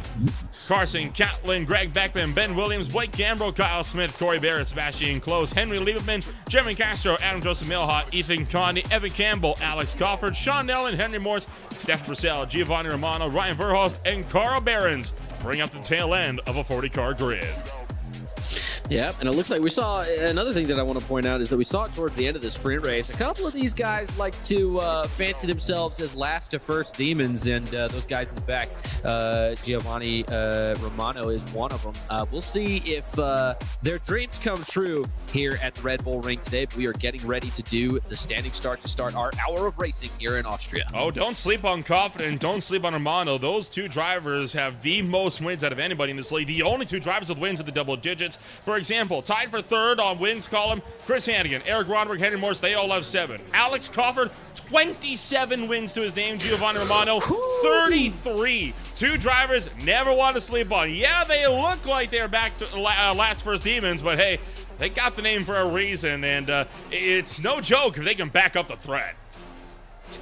Carson Catlin, Greg Beckman, Ben Williams, Blake Gambrill, Kyle Smith, Corey Barrett, Sebastian Close, Henry Lieberman, Jeremy Castro, Adam Joseph Milhot, Ethan Conde, Evan Campbell, Alex Cofford, Sean Nolan, Henry Morse, Steph Purcell, Giovanni Romano, Ryan Verhulst, and Carl Behrens bring up the tail end of a 40-car grid. Yeah, and it looks like we saw another thing that I want to point out is that we saw towards the end of the sprint race, a couple of these guys like to fancy themselves as last to first demons, and those guys in the back, Giovanni Romano is one of them. We'll see if their dreams come true here at the Red Bull Ring today. But we are getting ready to do the standing start to start our hour of racing here in Austria. Oh, don't sleep on Coffin and don't sleep on Romano. Those 2 drivers have the most wins out of anybody in this league. The only 2 drivers with wins in the double digits. For example, tied for 3rd on wins column, Chris Hannigan, Eric Ronberg, Henry Morse, they all have 7. Alex Cofford, 27 wins to his name. Giovanni Romano, 33. 2 drivers never want to sleep on. Yeah, they look like they're back to last first demons, but hey, they got the name for a reason, and it's no joke if they can back up the threat.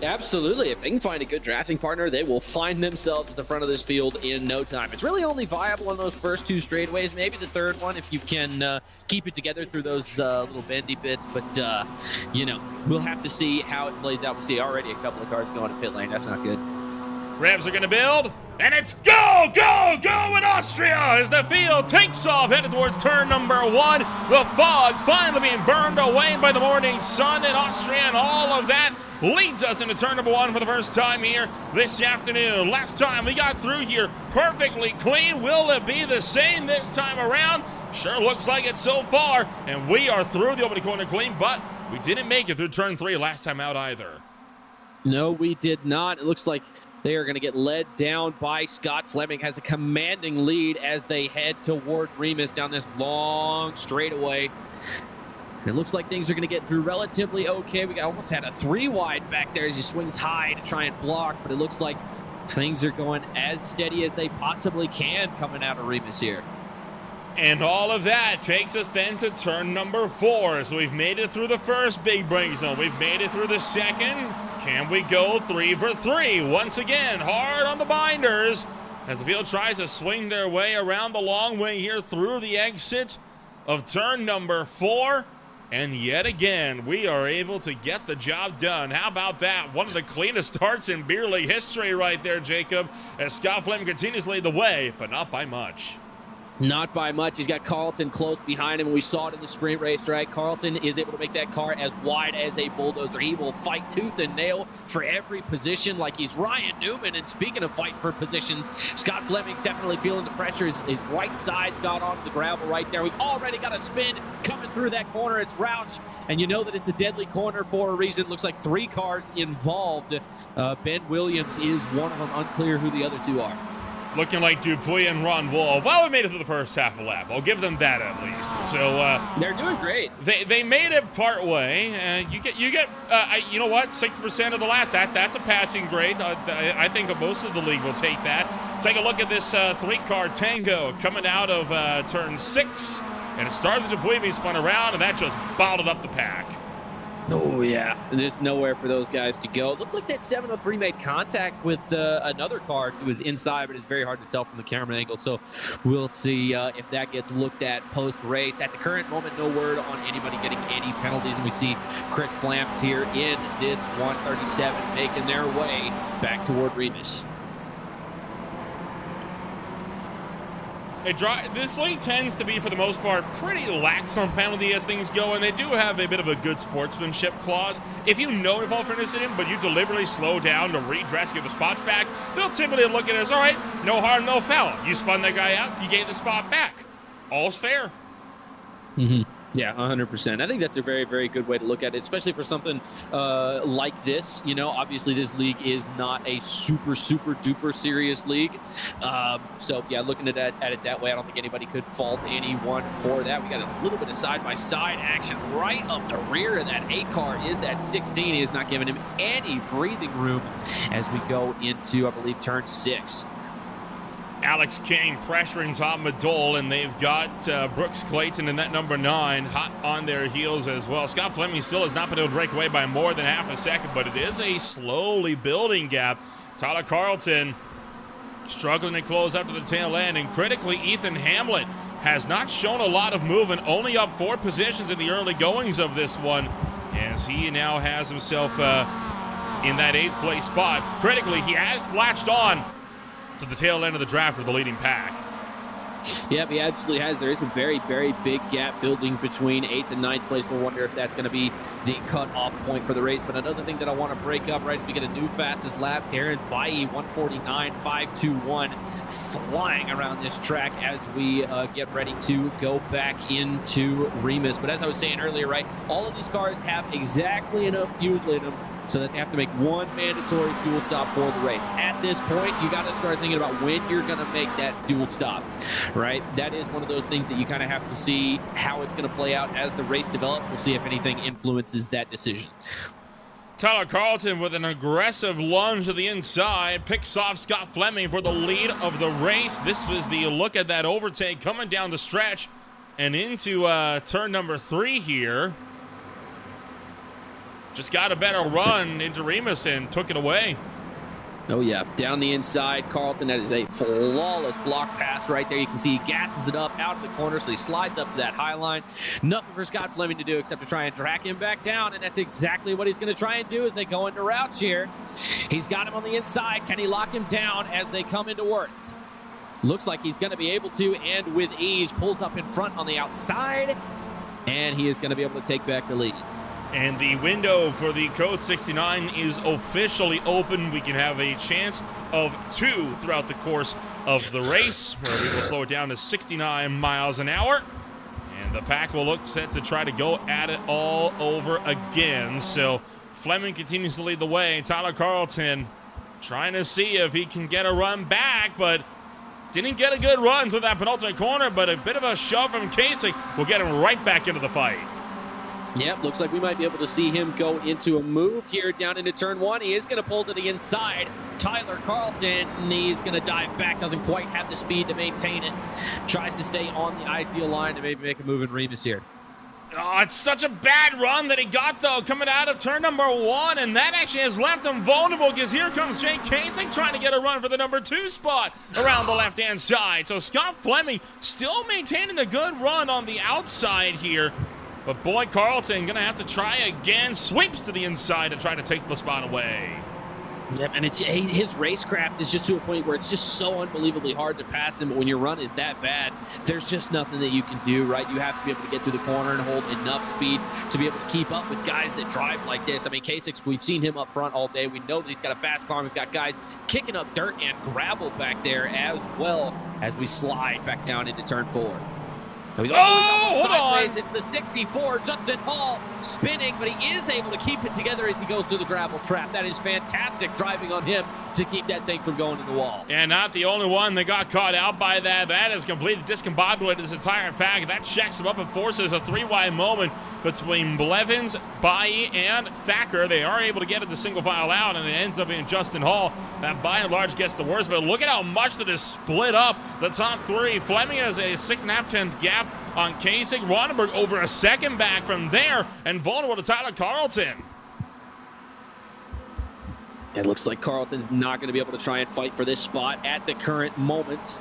Absolutely. If they can find a good drafting partner, they will find themselves at the front of this field in no time. It's really only viable on those first 2 straightaways, maybe the 3rd one if you can keep it together through those little bendy bits. But, you know, we'll have to see how it plays out. We see already a couple of cars going to pit lane. That's not good. Revs are going to build, and it's go, go, go in Austria as the field takes off, headed towards turn number 1. The fog finally being burned away by the morning sun in Austria, and all of that leads us into turn number 1 for the first time here this afternoon. Last time we got through here perfectly clean. Will it be the same this time around? Sure looks like it so far, and we are through the opening corner clean, but we didn't make it through turn 3 last time out either. No, we did not. It looks like they are going to get led down by Scott Fleming. Has a commanding lead as they head toward Remus down this long straightaway. It looks like things are going to get through relatively okay. We almost had a 3 wide back there as he swings high to try and block, but it looks like things are going as steady as they possibly can coming out of Remus here. And all of that takes us then to turn number 4. So we've made it through the first big break zone. We've made it through the second. Can we go 3 for 3? Once again, hard on the binders as the field tries to swing their way around the long way here through the exit of turn number 4. And yet again, we are able to get the job done. How about that? One of the cleanest starts in beer league history right there, Jacob, as Scott Fleming continues to lead the way, but not by much. Not by much. He's got Carlton close behind him. We saw it in the sprint race, right? Carlton is able to make that car as wide as a bulldozer. He will fight tooth and nail for every position like he's Ryan Newman. And speaking of fighting for positions, Scott Fleming's definitely feeling the pressure. His right side's got onto the gravel right there. We've already got a spin coming through that corner. It's Roush, and you know that it's a deadly corner for a reason. Looks like 3 cars involved. Ben Williams is one of them. Unclear who the other 2 are. Looking like Dupuis and Ron Wolf. Well, we made it through the first half of the lap. I'll give them that at least. So they're doing great. They made it part way, and you get you know what, 6% of the lap. That's a passing grade. I think most of the league will take that. Take a look at this 3-car Tango coming out of turn 6, and it started with Dupuis being spun around, and that just bottled up the pack. Oh, yeah. And there's nowhere for those guys to go. It looked like that 703 made contact with another car. It was inside, but it's very hard to tell from the camera angle. So we'll see if that gets looked at post-race. At the current moment, no word on anybody getting any penalties. And we see Chris Flamps here in this 137 making their way back toward Remus. This league tends to be, for the most part, pretty lax on penalty as things go, and they do have a bit of a good sportsmanship clause. If you know you're involved for an incident, but you deliberately slow down to redress, get the spots back, they'll typically look at it as, all right, no harm, no foul. You spun that guy out, you gave the spot back. All's fair. Mm-hmm. Yeah, 100%. I think that's a very, very good way to look at it, especially for something like this. You know, obviously this league is not a super, super duper serious league. So, yeah, looking at it that way, I don't think anybody could fault anyone for that. We got a little bit of side-by-side action right up the rear of that 8 car. Is that 16? He is not giving him any breathing room as we go into, I believe, turn 6. Alex King pressuring Tom Madole, and they've got Brooks Clayton in that number 9 hot on their heels as well. Scott Fleming still has not been able to break away by more than half a second, but it is a slowly building gap. Tyler Carlton struggling to close up to the tail end, and critically, Ethan Hamlet has not shown a lot of movement, only up 4 positions in the early goings of this one, as he now has himself in that 8th place spot. Critically, he has latched on to the tail end of the draft for the leading pack. Yep, he absolutely has. There is a very, very big gap building between 8th and 9th place. We'll wonder if that's going to be the cut-off point for the race. But another thing that I want to break up, right, is we get a new fastest lap. Darren Bailly, 149.521, flying around this track as we get ready to go back into Remus. But as I was saying earlier, right, all of these cars have exactly enough fuel in them so that they have to make one mandatory fuel stop for the race. At this point, you got to start thinking about when you're going to make that fuel stop, right? That is one of those things that you kind of have to see how it's going to play out as the race develops. We'll see if anything influences that decision. Tyler Carlton with an aggressive lunge to the inside picks off Scott Fleming for the lead of the race. This was the look at that overtake coming down the stretch and into turn number 3 here. Just got a better run into Remus and took it away. Oh, yeah. Down the inside, Carlton, that is a flawless block pass right there. You can see he gasses it up out of the corner, so he slides up to that high line. Nothing for Scott Fleming to do except to try and track him back down, and that's exactly what he's going to try and do as they go into routes here. He's got him on the inside. Can he lock him down as they come into Worth? Looks like he's going to be able to, and with ease, pulls up in front on the outside, and he is going to be able to take back the lead. And the window for the Code 69 is officially open. We can have a chance of 2 throughout the course of the race, where we will slow it down to 69 miles an hour. And the pack will look set to try to go at it all over again. So Fleming continues to lead the way. Tyler Carlton trying to see if he can get a run back, but didn't get a good run through that penultimate corner, but a bit of a shove from Kasich will get him right back into the fight. Yep, looks like we might be able to see him go into a move here down into turn 1. He is going to pull to the inside. Tyler Carlton, he's going to dive back. Doesn't quite have the speed to maintain it. Tries to stay on the ideal line to maybe make a move in Remus here. Oh, it's such a bad run that he got, though, coming out of turn number 1, and that actually has left him vulnerable because here comes Jake Kasich trying to get a run for the number 2 spot around the left-hand side. So Scott Fleming still maintaining a good run on the outside here. But boy, Carlton going to have to try again. Sweeps to the inside to try to take the spot away. Yep, and his racecraft is just to a point where it's just so unbelievably hard to pass him. But when your run is that bad, there's just nothing that you can do, right? You have to be able to get through the corner and hold enough speed to be able to keep up with guys that drive like this. I mean, Kasich, we've seen him up front all day. We know that he's got a fast car. We've got guys kicking up dirt and gravel back there as well as we slide back down into turn 4. Hold on. It's the 64, Justin Hall spinning, but he is able to keep it together as he goes through the gravel trap. That is fantastic driving on him to keep that thing from going to the wall. And not the only one that got caught out by that. That has completely discombobulated this entire pack. That checks him up and forces a 3-wide moment between Blevins, Bailly, and Thacker. They are able to get it to single file out, and it ends up being Justin Hall that by and large gets the worst. But look at how much that is split up. The top 3. Fleming has a 6.5 tenth gap on Kasich. Ronenberg over a second back from there and vulnerable to Tyler Carlton. It looks like Carlton's not going to be able to try and fight for this spot at the current moment.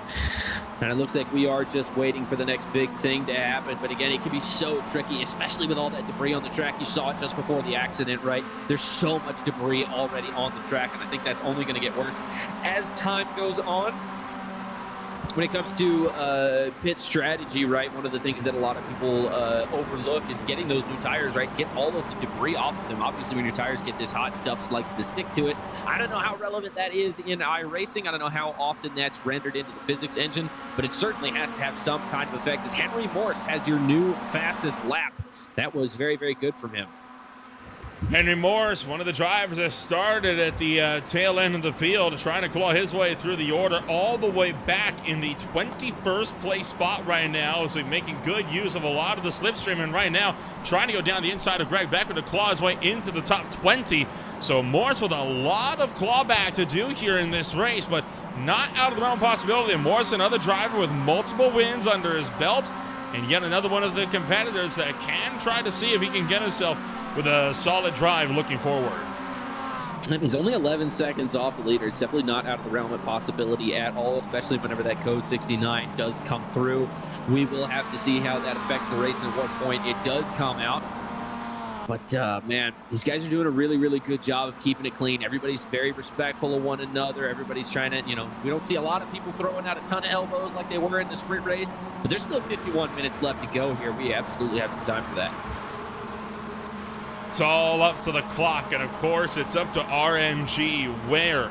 And it looks like we are just waiting for the next big thing to happen. But again, it can be so tricky, especially with all that debris on the track. You saw it just before the accident, right? There's so much debris already on the track, and I think that's only going to get worse as time goes on. When it comes to pit strategy, right, one of the things that a lot of people overlook is getting those new tires, right? Gets all of the debris off of them. Obviously, when your tires get this hot, stuff likes to stick to it. I don't know how relevant that is in iRacing. I don't know how often that's rendered into the physics engine, but it certainly has to have some kind of effect. As Henry Morse has your new fastest lap. That was very, very good from him. Henry Morse, one of the drivers that started at the tail end of the field, trying to claw his way through the order all the way back in the 21st place spot right now. So making good use of a lot of the slipstream, and right now trying to go down the inside of Greg Becker to claw his way into the top 20. So Morse with a lot of clawback to do here in this race, but not out of the realm of possibility. And Morse, another driver with multiple wins under his belt, and yet another one of the competitors that can try to see if he can get himself with a solid drive looking forward. He's only 11 seconds off the leader. It's definitely not out of the realm of possibility at all, especially whenever that code 69 does come through. We will have to see how that affects the race and at what point it does come out. But, man, these guys are doing a really, really good job of keeping it clean. Everybody's very respectful of one another. Everybody's trying to, we don't see a lot of people throwing out a ton of elbows like they were in the sprint race. But there's still 51 minutes left to go here. We absolutely have some time for that. It's all up to the clock, and of course, it's up to RMG. Where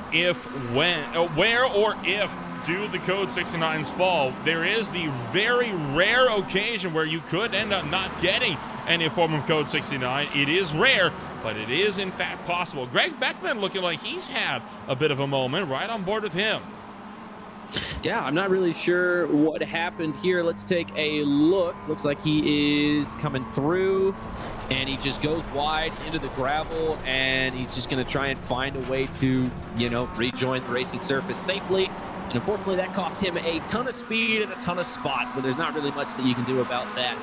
or if do the code 69s fall? There is the very rare occasion where you could end up not getting any form of code 69. It is rare, but it is in fact possible. Greg Beckman looking like he's had a bit of a moment. Right on board with him. Yeah, I'm not really sure what happened here. Let's take a look. Looks like he is coming through, and he just goes wide into the gravel, and he's just going to try and find a way to, rejoin the racing surface safely. And unfortunately, that cost him a ton of speed and a ton of spots, but there's not really much that you can do about that.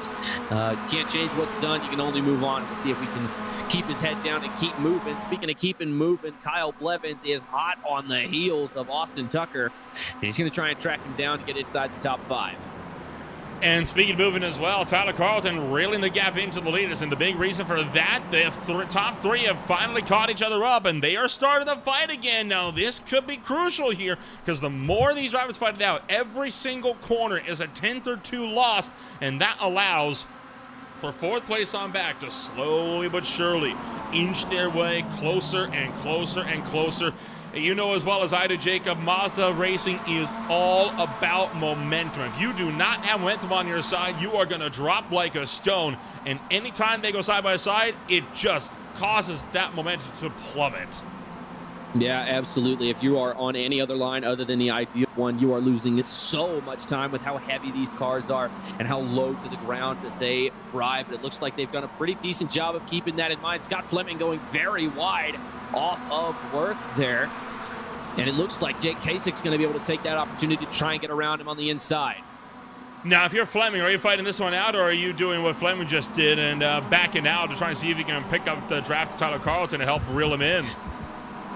Can't change what's done. You can only move on. We'll see if we can keep his head down and keep moving. Speaking of keeping moving, Kyle Blevins is hot on the heels of Austin Tucker, and he's going to try and track him down to get inside the top 5. And speaking of moving as well, Tyler Carlton reeling the gap into the leaders. And the big reason for that, the top 3 have finally caught each other up, and they are starting to fight again. Now, this could be crucial here, because the more these drivers fight it out, every single corner is a 10th or 2 lost, and that allows for 4th place on back to slowly but surely inch their way closer and closer and closer. You know as well as I do, Jacob, Mazda Racing is all about momentum. If you do not have momentum on your side, you are going to drop like a stone. And anytime they go side by side, it just causes that momentum to plummet. Yeah, absolutely. If you are on any other line other than the ideal one, you are losing so much time with how heavy these cars are and how low to the ground they ride. But it looks like they've done a pretty decent job of keeping that in mind. Scott Fleming going very wide off of Worth there. And it looks like Jake Kasich's going to be able to take that opportunity to try and get around him on the inside. Now, if you're Fleming, are you fighting this one out, or are you doing what Fleming just did and backing out to try and see if you can pick up the draft of Tyler Carlton to help reel him in?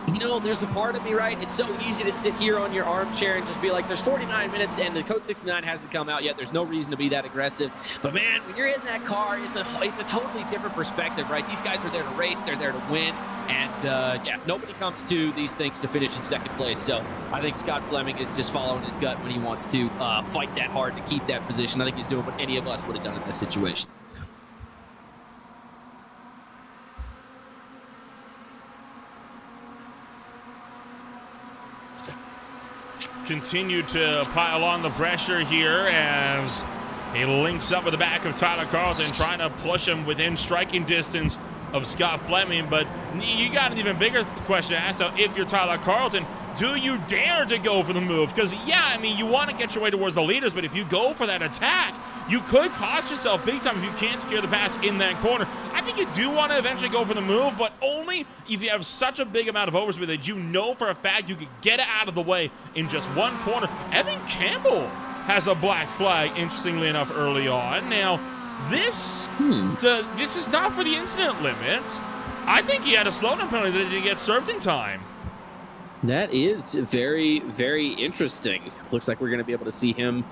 There's a part of me, right? It's so easy to sit here on your armchair and just be like, there's 49 minutes and the code 69 hasn't come out yet. There's no reason to be that aggressive. But man, when you're in that car, it's a totally different perspective, right? These guys are there to race. They're there to win. And nobody comes to these things to finish in 2nd place. So I think Scott Fleming is just following his gut when he wants to fight that hard to keep that position. I think he's doing what any of us would have done in this situation. Continue to pile on the pressure here as he links up with the back of Tyler Carlton, trying to push him within striking distance of Scott Fleming. But you got an even bigger question to ask now. If you're Tyler Carlton, do you dare to go for the move? Because, you want to get your way towards the leaders, but if you go for that attack, you could cost yourself big time if you can't secure the pass in that corner. I think you do want to eventually go for the move, but only if you have such a big amount of overspeed that you know for a fact you could get it out of the way in just one corner. Evan Campbell has a black flag, interestingly enough, early on. Now, this is not for the incident limit. I think he had a slowdown penalty that didn't get served in time. That is very, very interesting. Looks like we're going to be able to see him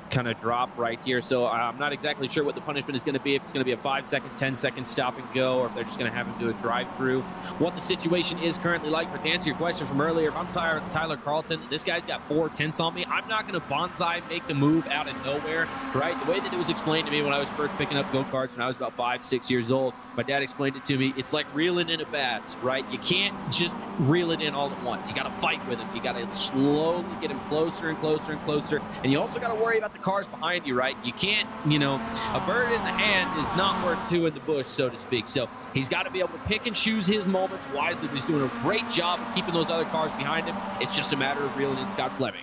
kind of drop right here. So I'm not exactly sure what the punishment is going to be, if it's going to be a 5-second, 10-second stop and go, or if they're just going to have him do a drive-through. What the situation is currently like, but to answer your question from earlier, if I'm Tyler Carlton, this guy's got 4/10 on me, I'm not going to bonsai make the move out of nowhere, right? The way that it was explained to me when I was first picking up go-karts when I was about 5-6 years old, my dad explained it to me, it's like reeling in a bass, right? You can't just reel it in all at once. You got to fight with him. You got to slowly get him closer and closer and closer, and you also got to worry about the cars behind you, right? You can't, a bird in the hand is not worth two in the bush, so to speak. So he's got to be able to pick and choose his moments wisely. He's doing a great job of keeping those other cars behind him. It's just a matter of reeling in Scott Fleming.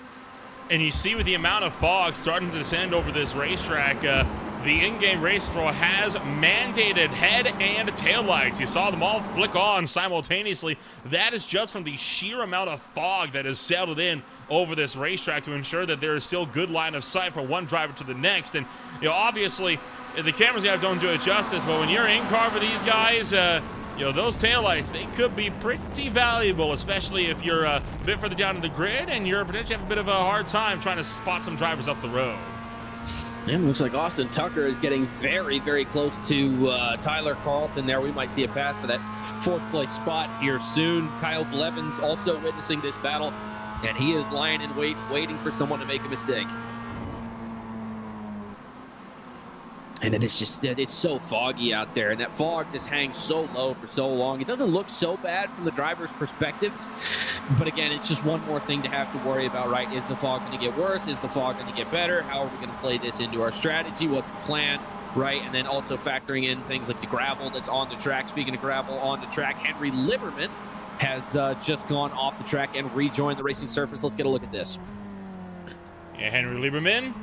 And you see with the amount of fog starting to descend over this racetrack, the in-game race control has mandated head and tail lights. You saw them all flick on simultaneously. That is just from the sheer amount of fog that has settled in over this racetrack to ensure that there is still good line of sight from one driver to the next. And obviously the cameras don't do it justice, but when you're in car for these guys, those taillights, they could be pretty valuable, especially if you're a bit further down in the grid and you're potentially having a bit of a hard time trying to spot some drivers up the road. Yeah, looks like Austin Tucker is getting very, very close to Tyler Carlton there. We might see a pass for that fourth place spot here soon. Kyle Blevins also witnessing this battle, and he is lying in wait, waiting for someone to make a mistake. And it's so foggy out there, and that fog just hangs so low for so long. It doesn't look so bad from the driver's perspectives, but again, it's just one more thing to have to worry about, right? Is the fog going to get worse? Is the fog going to get better? How are we going to play this into our strategy? What's the plan, right? And then also factoring in things like the gravel that's on the track. Speaking of gravel on the track, Henry Lieberman has just gone off the track and rejoined the racing surface. Let's get a look at this. Yeah, Henry Lieberman.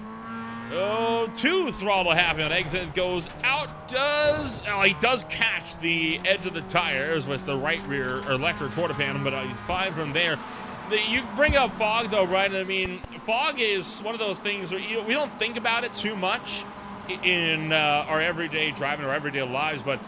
Two throttle happen. Exit goes out. He does catch the edge of the tires with the right rear or left rear quarter panel, but he's fine from there. You bring up fog though, right? I mean, fog is one of those things where we don't think about it too much in our everyday driving or everyday lives, but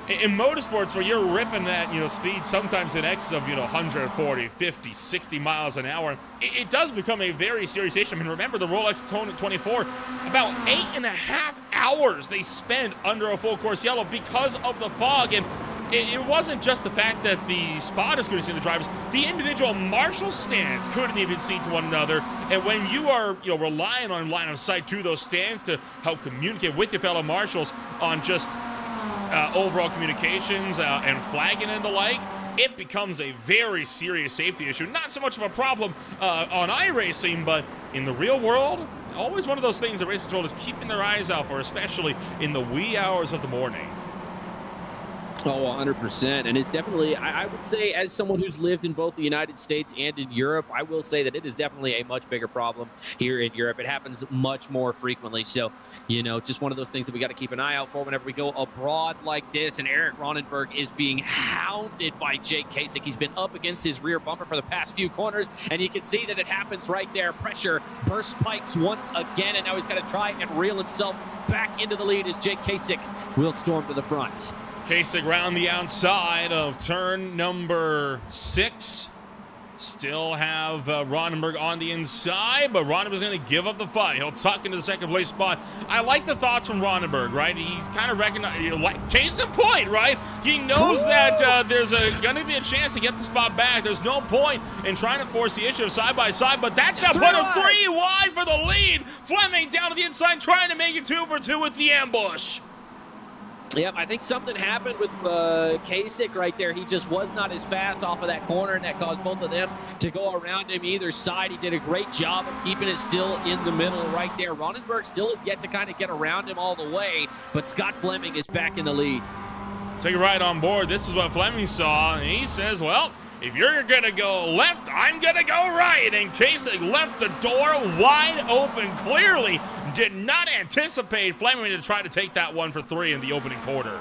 in motorsports where you're ripping at speed sometimes in excess of 140, 50, 60 miles an hour, it does become a very serious issue. I mean, remember the Rolex Daytona 24, about 8.5 hours they spent under a full course yellow because of the fog. And it wasn't just the fact that the spotters couldn't see the drivers, the individual marshal stands couldn't even see to one another. And when you are relying on line of sight to those stands to help communicate with your fellow marshals on just overall communications and flagging and the like, it becomes a very serious safety issue. Not so much of a problem on iRacing, but in the real world, always one of those things that race control is keeping their eyes out for, especially in the wee hours of the morning. Oh, 100%. And it's definitely, I would say, as someone who's lived in both the United States and in Europe, I will say that it is definitely a much bigger problem here in Europe. It happens much more frequently. So, just one of those things that we got to keep an eye out for whenever we go abroad like this. And Eric Ronenberg is being hounded by Jake Kasich. He's been up against his rear bumper for the past few corners, and you can see that it happens right there. Pressure burst pipes once again, and now he's got to try and reel himself back into the lead as Jake Kasich will storm to the front. Kasich round the outside of turn number 6. Still have Ronenberg on the inside, but Ronenberg's going to give up the fight. He'll tuck into the second place spot. I like the thoughts from Ronenberg, right? He's kind of recognized, case in point, right? He knows that there's going to be a chance to get the spot back. There's no point in trying to force the issue of side by side, but that's going to put him 3 wide for the lead. Fleming down to the inside, trying to make it 2 for 2 with the ambush. Yep, I think something happened with Kasich right there. He just was not as fast off of that corner, and that caused both of them to go around him either side. He did a great job of keeping it still in the middle right there. Ronenberg still is yet to kind of get around him all the way, but Scott Fleming is back in the lead. Take a ride on board. This is what Fleming saw, and he says, well, if you're going to go left, I'm going to go right. And Kasich left the door wide open. Clearly did not anticipate Fleming to try to take that 1 for 3 in the opening quarter.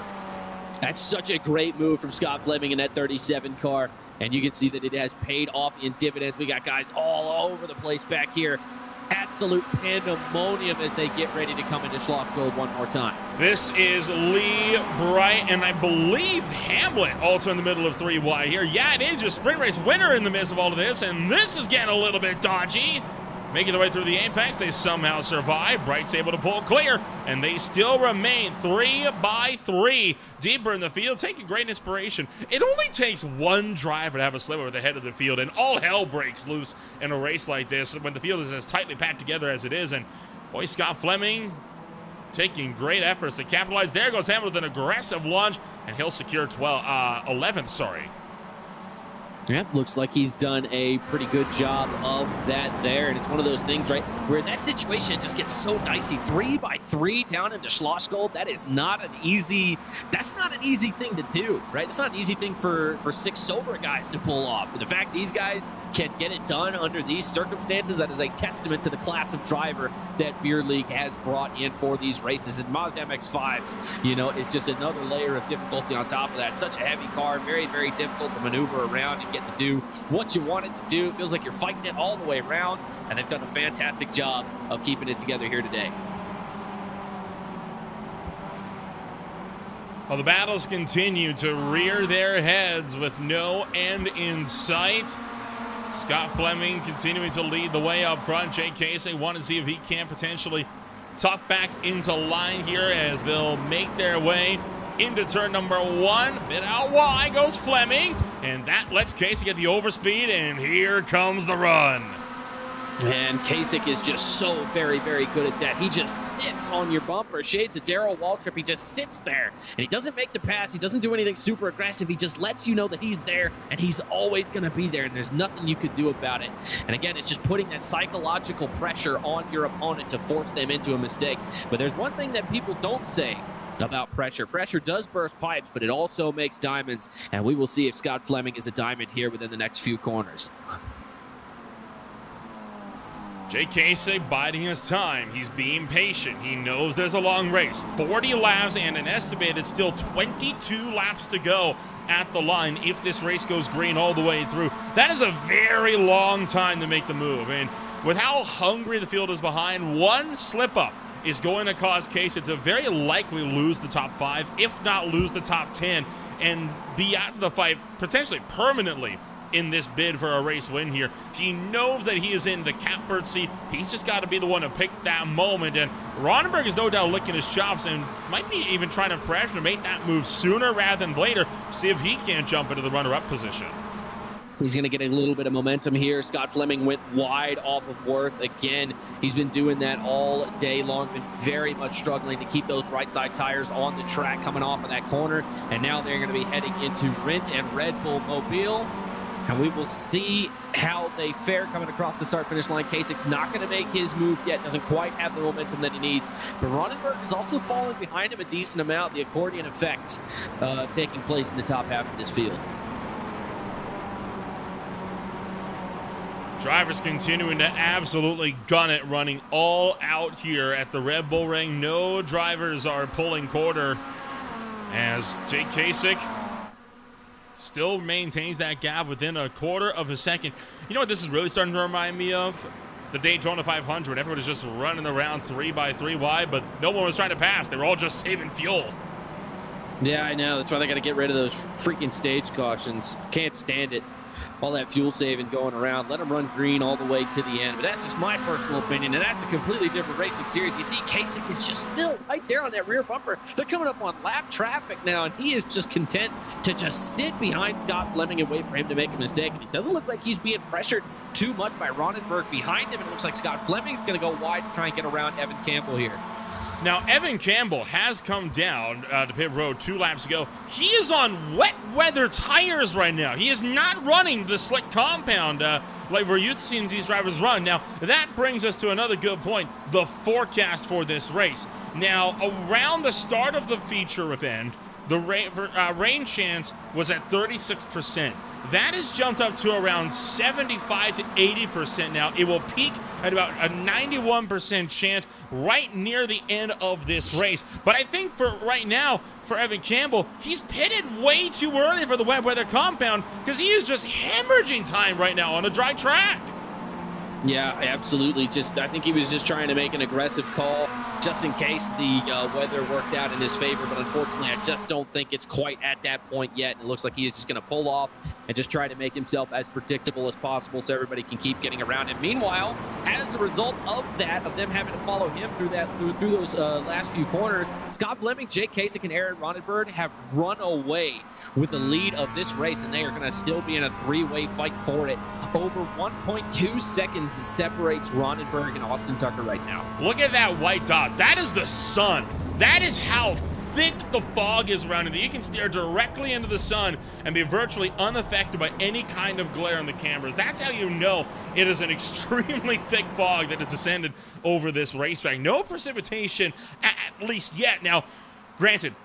That's such a great move from Scott Fleming in that 37 car. And you can see that it has paid off in dividends. We got guys all over the place back here at absolute pandemonium as they get ready to come into Schlossgold one more time. This is Lee Bright, and I believe Hamlet also in the middle of 3 wide here. Yeah, it is your sprint race winner in the midst of all of this, and this is getting a little bit dodgy. Making their way through the apex, they somehow survive. Bright's able to pull clear, and they still remain 3 by 3 deeper in the field, taking great inspiration. It only takes one driver to have a slip over the head of the field, and all hell breaks loose in a race like this when the field is as tightly packed together as it is. And boy, Scott Fleming taking great efforts to capitalize. There goes Hamilton with an aggressive lunge, and he'll secure 11th. Yeah, looks like he's done a pretty good job of that there. And it's one of those things, right, where that situation it just gets so dicey. 3 by 3 down into Schlossgold. That's not an easy thing to do, right? It's not an easy thing for 6 sober guys to pull off. But the fact these guys can get it done under these circumstances, that is a testament to the class of driver that Beer League has brought in for these races. And Mazda MX-5s, you know, it's just another layer of difficulty on top of that. Such a heavy car, very, very difficult to maneuver around and get to do what you want it to do. It feels like you're fighting it all the way around, and they've done a fantastic job of keeping it together here today. Well, the battles continue to rear their heads with no end in sight. Scott Fleming continuing to lead the way up front. Jake Casey want to see if he can potentially tuck back into line here as they'll make their way into turn number 1. Bit out wide goes Fleming, and that lets Kasich get the overspeed, and here comes the run. And Kasich is just so very, very good at that. He just sits on your bumper. Shades of Darrell Waltrip. He just sits there, and he doesn't make the pass. He doesn't do anything super aggressive. He just lets you know that he's there, and he's always going to be there, and there's nothing you could do about it. And again, it's just putting that psychological pressure on your opponent to force them into a mistake. But there's one thing that people don't say about pressure. Pressure does burst pipes, but it also makes diamonds, and we will see if Scott Fleming is a diamond here within the next few corners. Jake Casey biding his time. He's being patient. He knows there's a long race. 40 laps and an estimated still 22 laps to go at the line if this race goes green all the way through. That is a very long time to make the move. And with how hungry the field is behind, one slip up is going to cause Casey to very likely lose the top 5, if not lose the top 10, and be out of the fight potentially permanently in this bid for a race win here. He knows that he is in the catbird seat. He's just got to be the one to pick that moment, and Ronenberg is no doubt licking his chops and might be even trying to pressure to make that move sooner rather than later, see if he can't jump into the runner-up position. He's going to get a little bit of momentum here. Scott Fleming went wide off of Worth. Again, he's been doing that all day long, been very much struggling to keep those right side tires on the track coming off of that corner, and now they're going to be heading into Rent and Red Bull Mobile. And we will see how they fare coming across the start-finish line. Kasich's not going to make his move yet. Doesn't quite have the momentum that he needs. But Ronenberg is also falling behind him a decent amount. The accordion effect taking place in the top half of this field. Drivers continuing to absolutely gun it, running all out here at the Red Bull Ring. No drivers are pulling quarter as Jake Kasich still maintains that gap within a quarter of a second. You know what this is really starting to remind me of? The Daytona 500. Everyone was just running around 3 by 3 wide, but no one was trying to pass. They were all just saving fuel. Yeah, I know. That's why they got to get rid of those freaking stage cautions. Can't stand it. All that fuel saving going around. Let them run green all the way to the end. But that's just my personal opinion, and that's a completely different racing series. You see Kasich is just still right there on that rear bumper. They're coming up on lap traffic now, and he is just content to just sit behind Scott Fleming and wait for him to make a mistake. And it doesn't look like he's being pressured too much by Ronenberg behind him. It looks like Scott Fleming's going to go wide to try and get around Evan Campbell here. Now, Evan Campbell has come down to pit road 2 laps ago. He is on wet weather tires right now. He is not running the slick compound like we're used to seeing these drivers run. Now, that brings us to another good point, the forecast for this race. Now, around the start of the feature event, the rain chance was at 36%. That has jumped up to around 75 to 80% now. It will peak at about a 91% chance right near the end of this race. But I think for right now, for Evan Campbell, he's pitted way too early for the wet weather compound because he is just hemorrhaging time right now on a dry track. Yeah, absolutely. I think he was just trying to make an aggressive call just in case the weather worked out in his favor. But unfortunately, I just don't think it's quite at that point yet. It looks like he is just going to pull off and just try to make himself as predictable as possible so everybody can keep getting around him. Meanwhile, as a result of that, of them having to follow him through those last few corners, Scott Fleming, Jake Kasich, and Aaron Ronenberg have run away with the lead of this race, and they are going to still be in a three-way fight for it. Over 1.2 seconds separates Ronenberg and Austin Tucker right now. Look at that white dot. That is the sun. That is how thick the fog is around it. You can stare directly into the sun and be virtually unaffected by any kind of glare on the cameras. That's how you know it is an extremely thick fog that has descended over this racetrack. No precipitation, at least yet. Now, granted,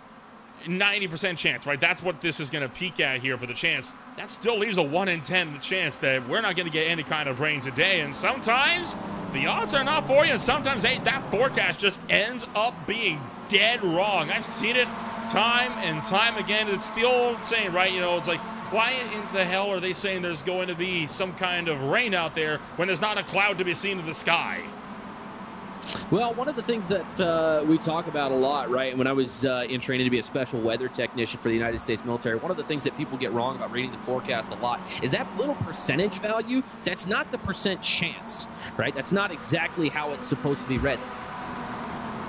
90% chance, right? That's what this is going to peak at here for the chance. That still leaves a 1 in 10 chance that we're not going to get any kind of rain today. And sometimes the odds are not for you, and sometimes, hey, that forecast just ends up being dead wrong. I've seen it time and time again. It's the old saying, right? You know, it's like, why in the hell are they saying there's going to be some kind of rain out there when there's not a cloud to be seen in the sky? Well, one of the things that we talk about a lot, right, when I was in training to be a special weather technician for the United States military, one of the things that people get wrong about reading the forecast a lot is that little percentage value. That's not the percent chance, right? That's not exactly how it's supposed to be read.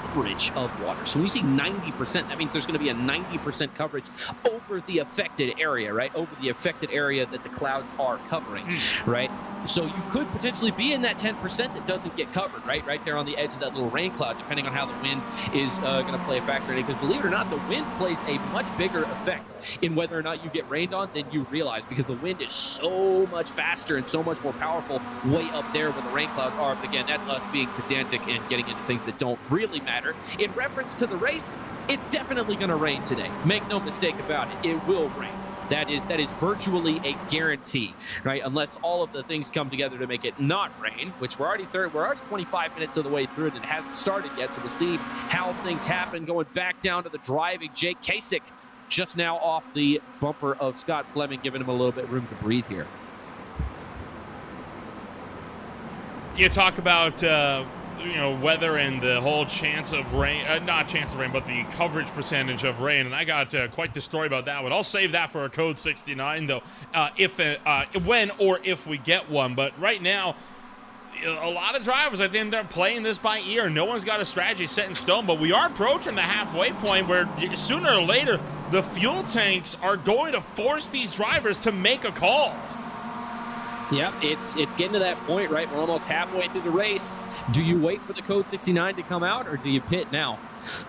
Coverage of water. So when you see 90%, that means there's going to be a 90% coverage over the affected area, right? Over the affected area that the clouds are covering, right? So you could potentially be in that 10% that doesn't get covered, right? Right there on the edge of that little rain cloud, depending on how the wind is going to play a factor in it. Because believe it or not, the wind plays a much bigger effect in whether or not you get rained on than you realize, because the wind is so much faster and so much more powerful way up there where the rain clouds are. But again, that's us being pedantic and getting into things that don't really matter. In reference to the race, it's definitely going to rain today. Make no mistake about it. It will rain. That is virtually a guarantee, right? Unless all of the things come together to make it not rain, which we're already 25 minutes of the way through it and it hasn't started yet. So we'll see how things happen. Going back down to the driving, Jake Kasich just now off the bumper of Scott Fleming, giving him a little bit of room to breathe here. You talk about weather and the whole chance of rain, not chance of rain, but the coverage percentage of rain. And I got quite the story about that one. I'll save that for a Code 69, though, when or if we get one. But right now, a lot of drivers, I think they're playing this by ear. No one's got a strategy set in stone, but we are approaching the halfway point where sooner or later, the fuel tanks are going to force these drivers to make a call. Yeah, it's getting to that point, right? We're almost halfway through the race. Do you wait for the Code 69 to come out, or do you pit now?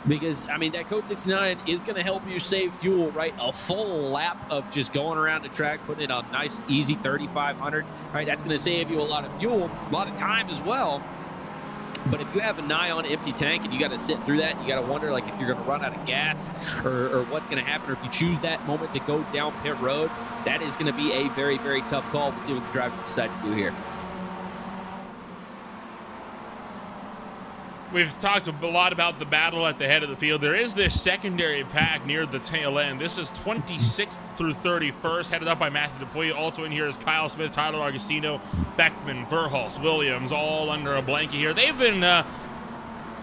Because, I mean, that Code 69 is going to help you save fuel, right? A full lap of just going around the track, putting it on nice, easy 3,500, right? That's going to save you a lot of fuel, a lot of time as well. But if you have a nigh on empty tank and you got to sit through that, you got to wonder like if you're going to run out of gas or what's going to happen, or if you choose that moment to go down pit road, that is going to be a very, very tough call. We'll see what the drivers decide to do here. We've talked a lot about the battle at the head of the field. There is this secondary pack near the tail end. This is 26th through 31st, headed up by Matthew Dupuy. Also in here is Kyle Smith, Tyler Agostino, Beckman, Verhulst, Williams, all under a blanket here. They've been,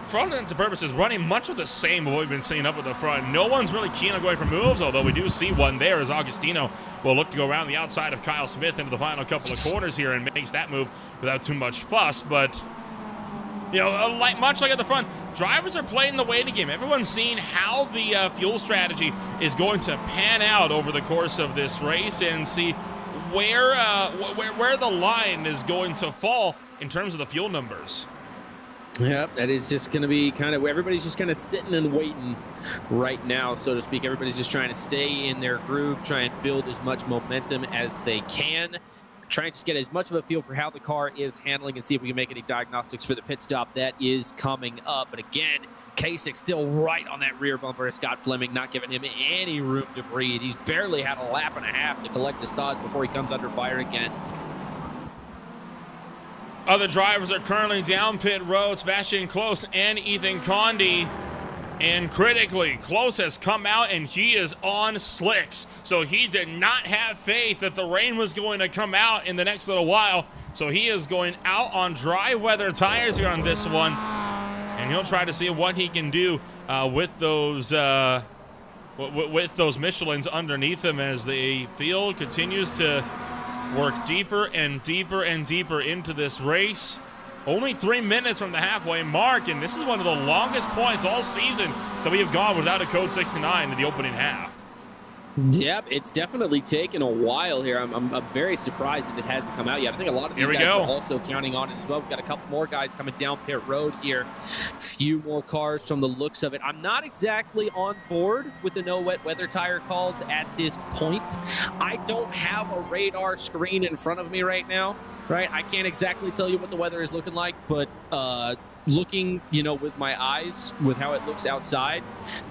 for all intents and purposes, running much of the same of what we've been seeing up at the front. No one's really keen on going for moves, although we do see one there as Agostino will look to go around the outside of Kyle Smith into the final couple of corners here and makes that move without too much fuss. But much like at the front, drivers are playing the waiting game. Everyone's seeing how the fuel strategy is going to pan out over the course of this race and see where the line is going to fall in terms of the fuel numbers. Yeah, that is just going to be kind of, everybody's just kind of sitting and waiting right now, so to speak. Everybody's just trying to stay in their groove, try and build as much momentum as they can. Trying to just get as much of a feel for how the car is handling and see if we can make any diagnostics for the pit stop that is coming up. But again, Kasich still right on that rear bumper of Scott Fleming, not giving him any room to breathe. He's barely had a lap and a half to collect his thoughts before he comes under fire again. Other drivers are currently down pit road, Sebastian Close and Ethan Condy. And critically, Close has come out and he is on slicks. So he did not have faith that the rain was going to come out in the next little while. So he is going out on dry weather tires here on this one, and he'll try to see what he can do with those Michelins underneath him as the field continues to work deeper and deeper and deeper into this race. Only 3 minutes from the halfway mark, and this is one of the longest points all season that we have gone without a code 69 in the opening half. Yep, it's definitely taken a while here. I'm very surprised that it hasn't come out yet. I think a lot of these guys are also counting on it as well. We've got a couple more guys coming down pit road here. Few more cars from the looks of it. I'm not exactly on board with the no wet weather tire calls at this point. I don't have a radar screen in front of me right now, right? I can't exactly tell you what the weather is looking like, but looking, with my eyes, with how it looks outside,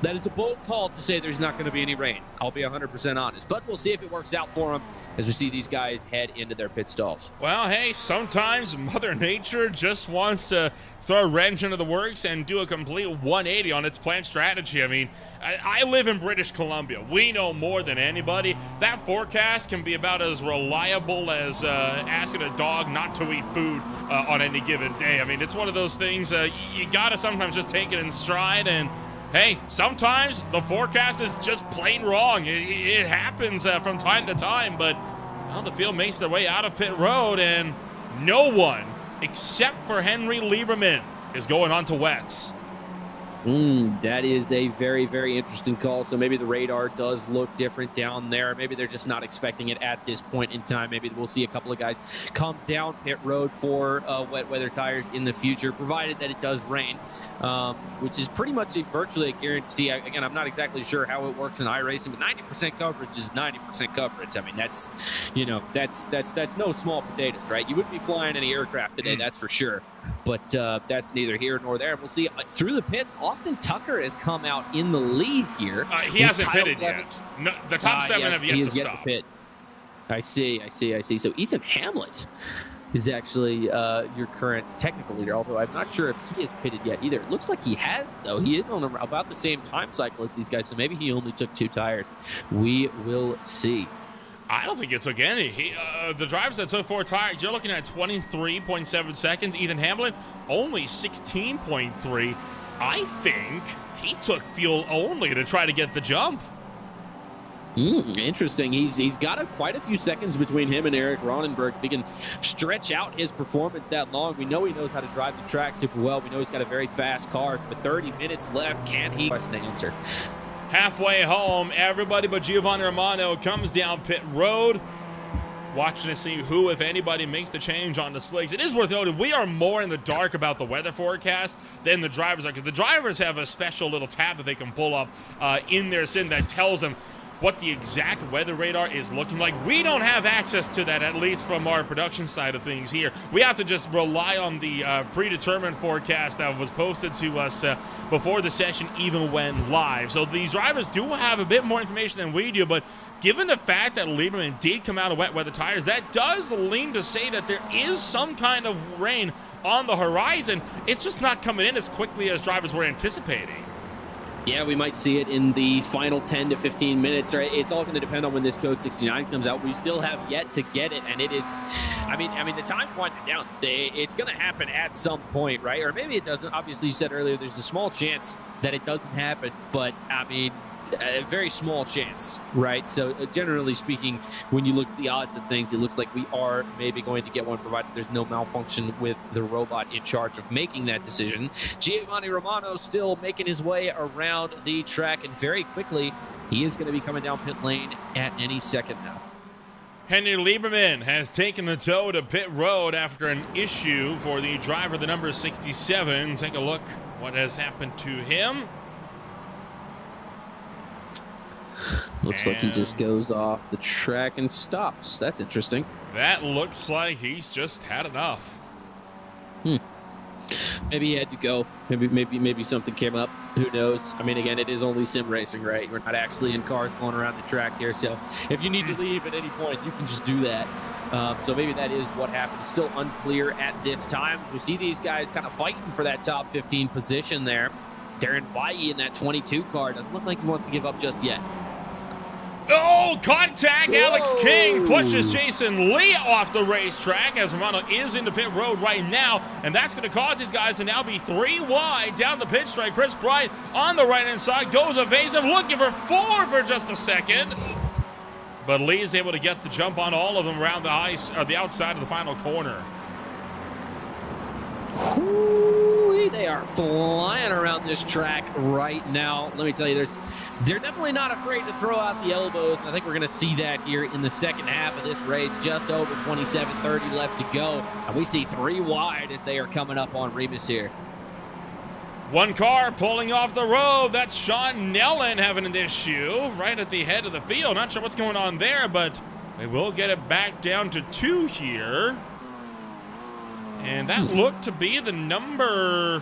that is a bold call to say there's not going to be any rain. I'll be 100% honest, but we'll see if it works out for them as we see these guys head into their pit stalls. Well, hey, sometimes Mother Nature just wants to throw a wrench into the works and do a complete 180 on its planned strategy. I mean, I live in British Columbia. We know more than anybody. That forecast can be about as reliable as asking a dog not to eat food on any given day. I mean, it's one of those things you gotta sometimes just take it in stride, and hey, sometimes the forecast is just plain wrong. It happens from time to time, but the field makes their way out of pit road, and no one except for Henry Lieberman is going on to wets. That is a very, very interesting call. So maybe the radar does look different down there. Maybe they're just not expecting it at this point in time. Maybe we'll see a couple of guys come down pit road for wet weather tires in the future, provided that it does rain, which is pretty much virtually a guarantee. Again, I'm not exactly sure how it works in iRacing, but 90% coverage is 90% coverage. I mean, that's no small potatoes, right? You wouldn't be flying any aircraft today, that's for sure. But that's neither here nor there. We'll see. Through the pits, Austin Tucker has come out in the lead here. He hasn't pitted yet. No, the top seven have yet to stop. To pit. I see. So Ethan Hamlet is actually your current technical leader, although I'm not sure if he has pitted yet either. It looks like he has, though. He is on about the same time cycle as these guys, so maybe he only took 2 tires. We will see. I don't think it took any. The drivers that took 4 tires, you're looking at 23.7 seconds. Ethan Hamlin, only 16.3. I think he took fuel only to try to get the jump. Interesting. He's got quite a few seconds between him and Eric Ronenberg. If he can stretch out his performance that long, we know he knows how to drive the track super well. We know he's got a very fast car. So with 30 minutes left, can he? Question to answer. Halfway home, everybody but Giovanni Romano comes down pit road, watching to see who, if anybody, makes the change on the slicks. It is worth noting, we are more in the dark about the weather forecast than the drivers are, because the drivers have a special little tab that they can pull up in their sim that tells them what the exact weather radar is looking like. We don't have access to that, at least from our production side of things here. We have to just rely on the predetermined forecast that was posted to us before the session, even when live. So these drivers do have a bit more information than we do, but given the fact that Lieberman did come out of wet weather tires, that does lean to say that there is some kind of rain on the horizon. It's just not coming in as quickly as drivers were anticipating. Yeah, we might see it in the final 10 to 15 minutes, right? It's all going to depend on when this code 69 comes out. We still have yet to get it, and it is, I mean, the time's winding down. It's going to happen at some point, right? Or maybe it doesn't. Obviously, you said earlier there's a small chance that it doesn't happen, but, I mean, a very small chance, right? So generally speaking, when you look at the odds of things, it looks like we are maybe going to get one, provided there's no malfunction with the robot in charge of making that decision. Giovanni Romano still making his way around the track, and very quickly he is going to be coming down pit lane at any second now. Henry Lieberman has taken the tow to pit road after an issue for the driver, the number 67. Take a look what has happened to him. Looks like he just goes off the track and stops. That's interesting. That looks like he's just had enough. Maybe he had to go. Maybe something came up. Who knows? I mean, again, it is only sim racing, right? We're not actually in cars going around the track here. So if you need to leave at any point, you can just do that. So maybe that is what happened. It's still unclear at this time. We see these guys kind of fighting for that top 15 position there. Darren Bailly in that 22 car doesn't look like he wants to give up just yet. Oh, contact! Alex Whoa. King pushes Jason Lee off the racetrack as Romano is into pit road right now, and that's going to cause these guys to now be 3 wide down the pit straight. Chris Bryant on the right-hand side goes evasive, looking for 4 for just a second. But Lee is able to get the jump on all of them around the ice, or the outside of the final corner. Whoo, they are flying around this track right now. Let me tell you, they're definitely not afraid to throw out the elbows, and I think we're going to see that here in the second half of this race. Just over 27:30 left to go, and we see 3 wide as they are coming up on Rebus here. One car pulling off the road. That's Sean Nolan having an issue right at the head of the field. Not sure what's going on there, but they will get it back down to 2 here. And that looked to be the number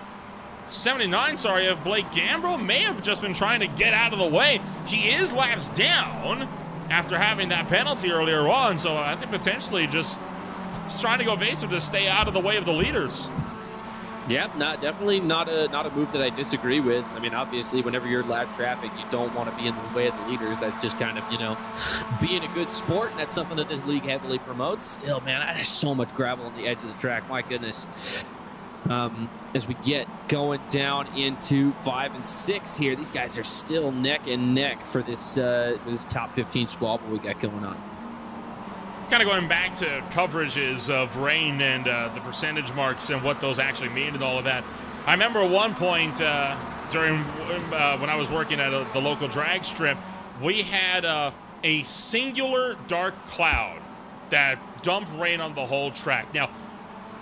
79, of Blake Gambrill. May have just been trying to get out of the way. He is laps down after having that penalty earlier on, so I think potentially just trying to go evasive to stay out of the way of the leaders. Yep, definitely not a move that I disagree with. I mean, obviously, whenever you're lap traffic, you don't want to be in the way of the leaders. That's just kind of, being a good sport, and that's something that this league heavily promotes. Still, man, there's so much gravel on the edge of the track. My goodness. As we get going down into 5 and 6 here, these guys are still neck and neck for this top 15 squabble we got going on. Kind of going back to coverages of rain and the percentage marks and what those actually mean and all of that. I remember at one point during when I was working at the local drag strip, we had a singular dark cloud that dumped rain on the whole track. Now,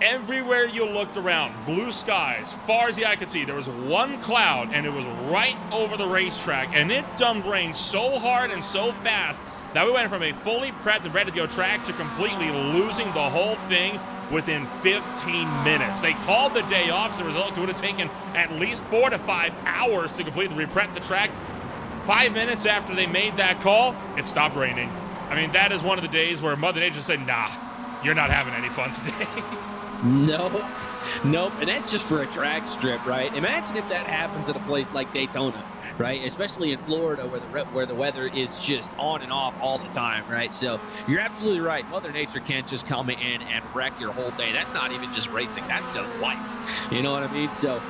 everywhere you looked around, blue skies, far as the eye could see, there was one cloud, and it was right over the racetrack, and it dumped rain so hard and so fast that we went from a fully prepped and ready to go track to completely losing the whole thing within 15 minutes. They called the day off as a result. It would have taken at least 4 to 5 hours to completely reprep the track. 5 minutes after they made that call, it stopped raining. I mean, that is one of the days where Mother Nature said, nah, you're not having any fun today. Nope. And that's just for a drag strip, right? Imagine if that happens at a place like Daytona, right? Especially in Florida where the weather is just on and off all the time, right? So you're absolutely right. Mother Nature can't just come in and wreck your whole day. That's not even just racing. That's just life. You know what I mean? So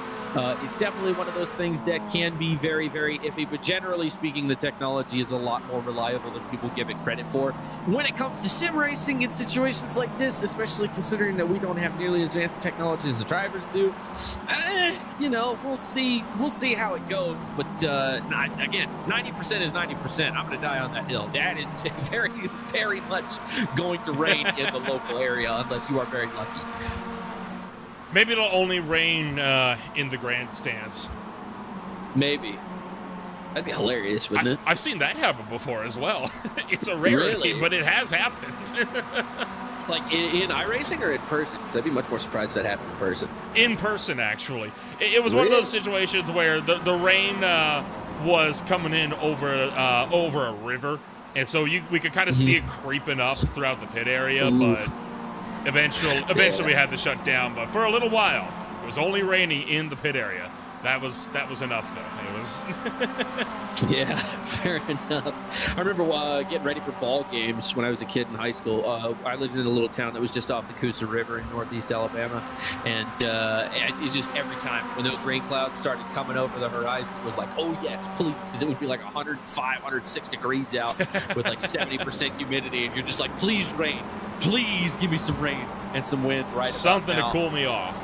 it's definitely one of those things that can be very, very iffy, but generally speaking, the technology is a lot more reliable than people give it credit for. When it comes to sim racing in situations like this, especially considering that we don't have nearly as advanced technology as the drivers do, we'll see how it goes. But again, 90% is 90%. I'm going to die on that hill. That is very, very much going to rain in the local area unless you are very lucky. Maybe it'll only rain in the grandstands. Maybe. That'd be hilarious, wouldn't it? I've seen that happen before as well. It's a rarity, Really? but it has happened. Like in iRacing or in person? Because I'd be much more surprised that happened in person. In person, actually. It was one of those situations where the rain was coming in over a river, and so we could kind of see it creeping up throughout the pit area, but eventually we had to shut down. But for a little while, it was only rainy in the pit area. That was enough, though. It was. Yeah, fair enough. I remember getting ready for ball games when I was a kid in high school. I lived in a little town that was just off the Coosa River in northeast Alabama, and it's just every time when those rain clouds started coming over the horizon, it was like, oh yes, please, because it would be like 105, 106 degrees out with like 70% humidity, and you're just like, please rain, please give me some rain and some wind right something about now. to cool me off.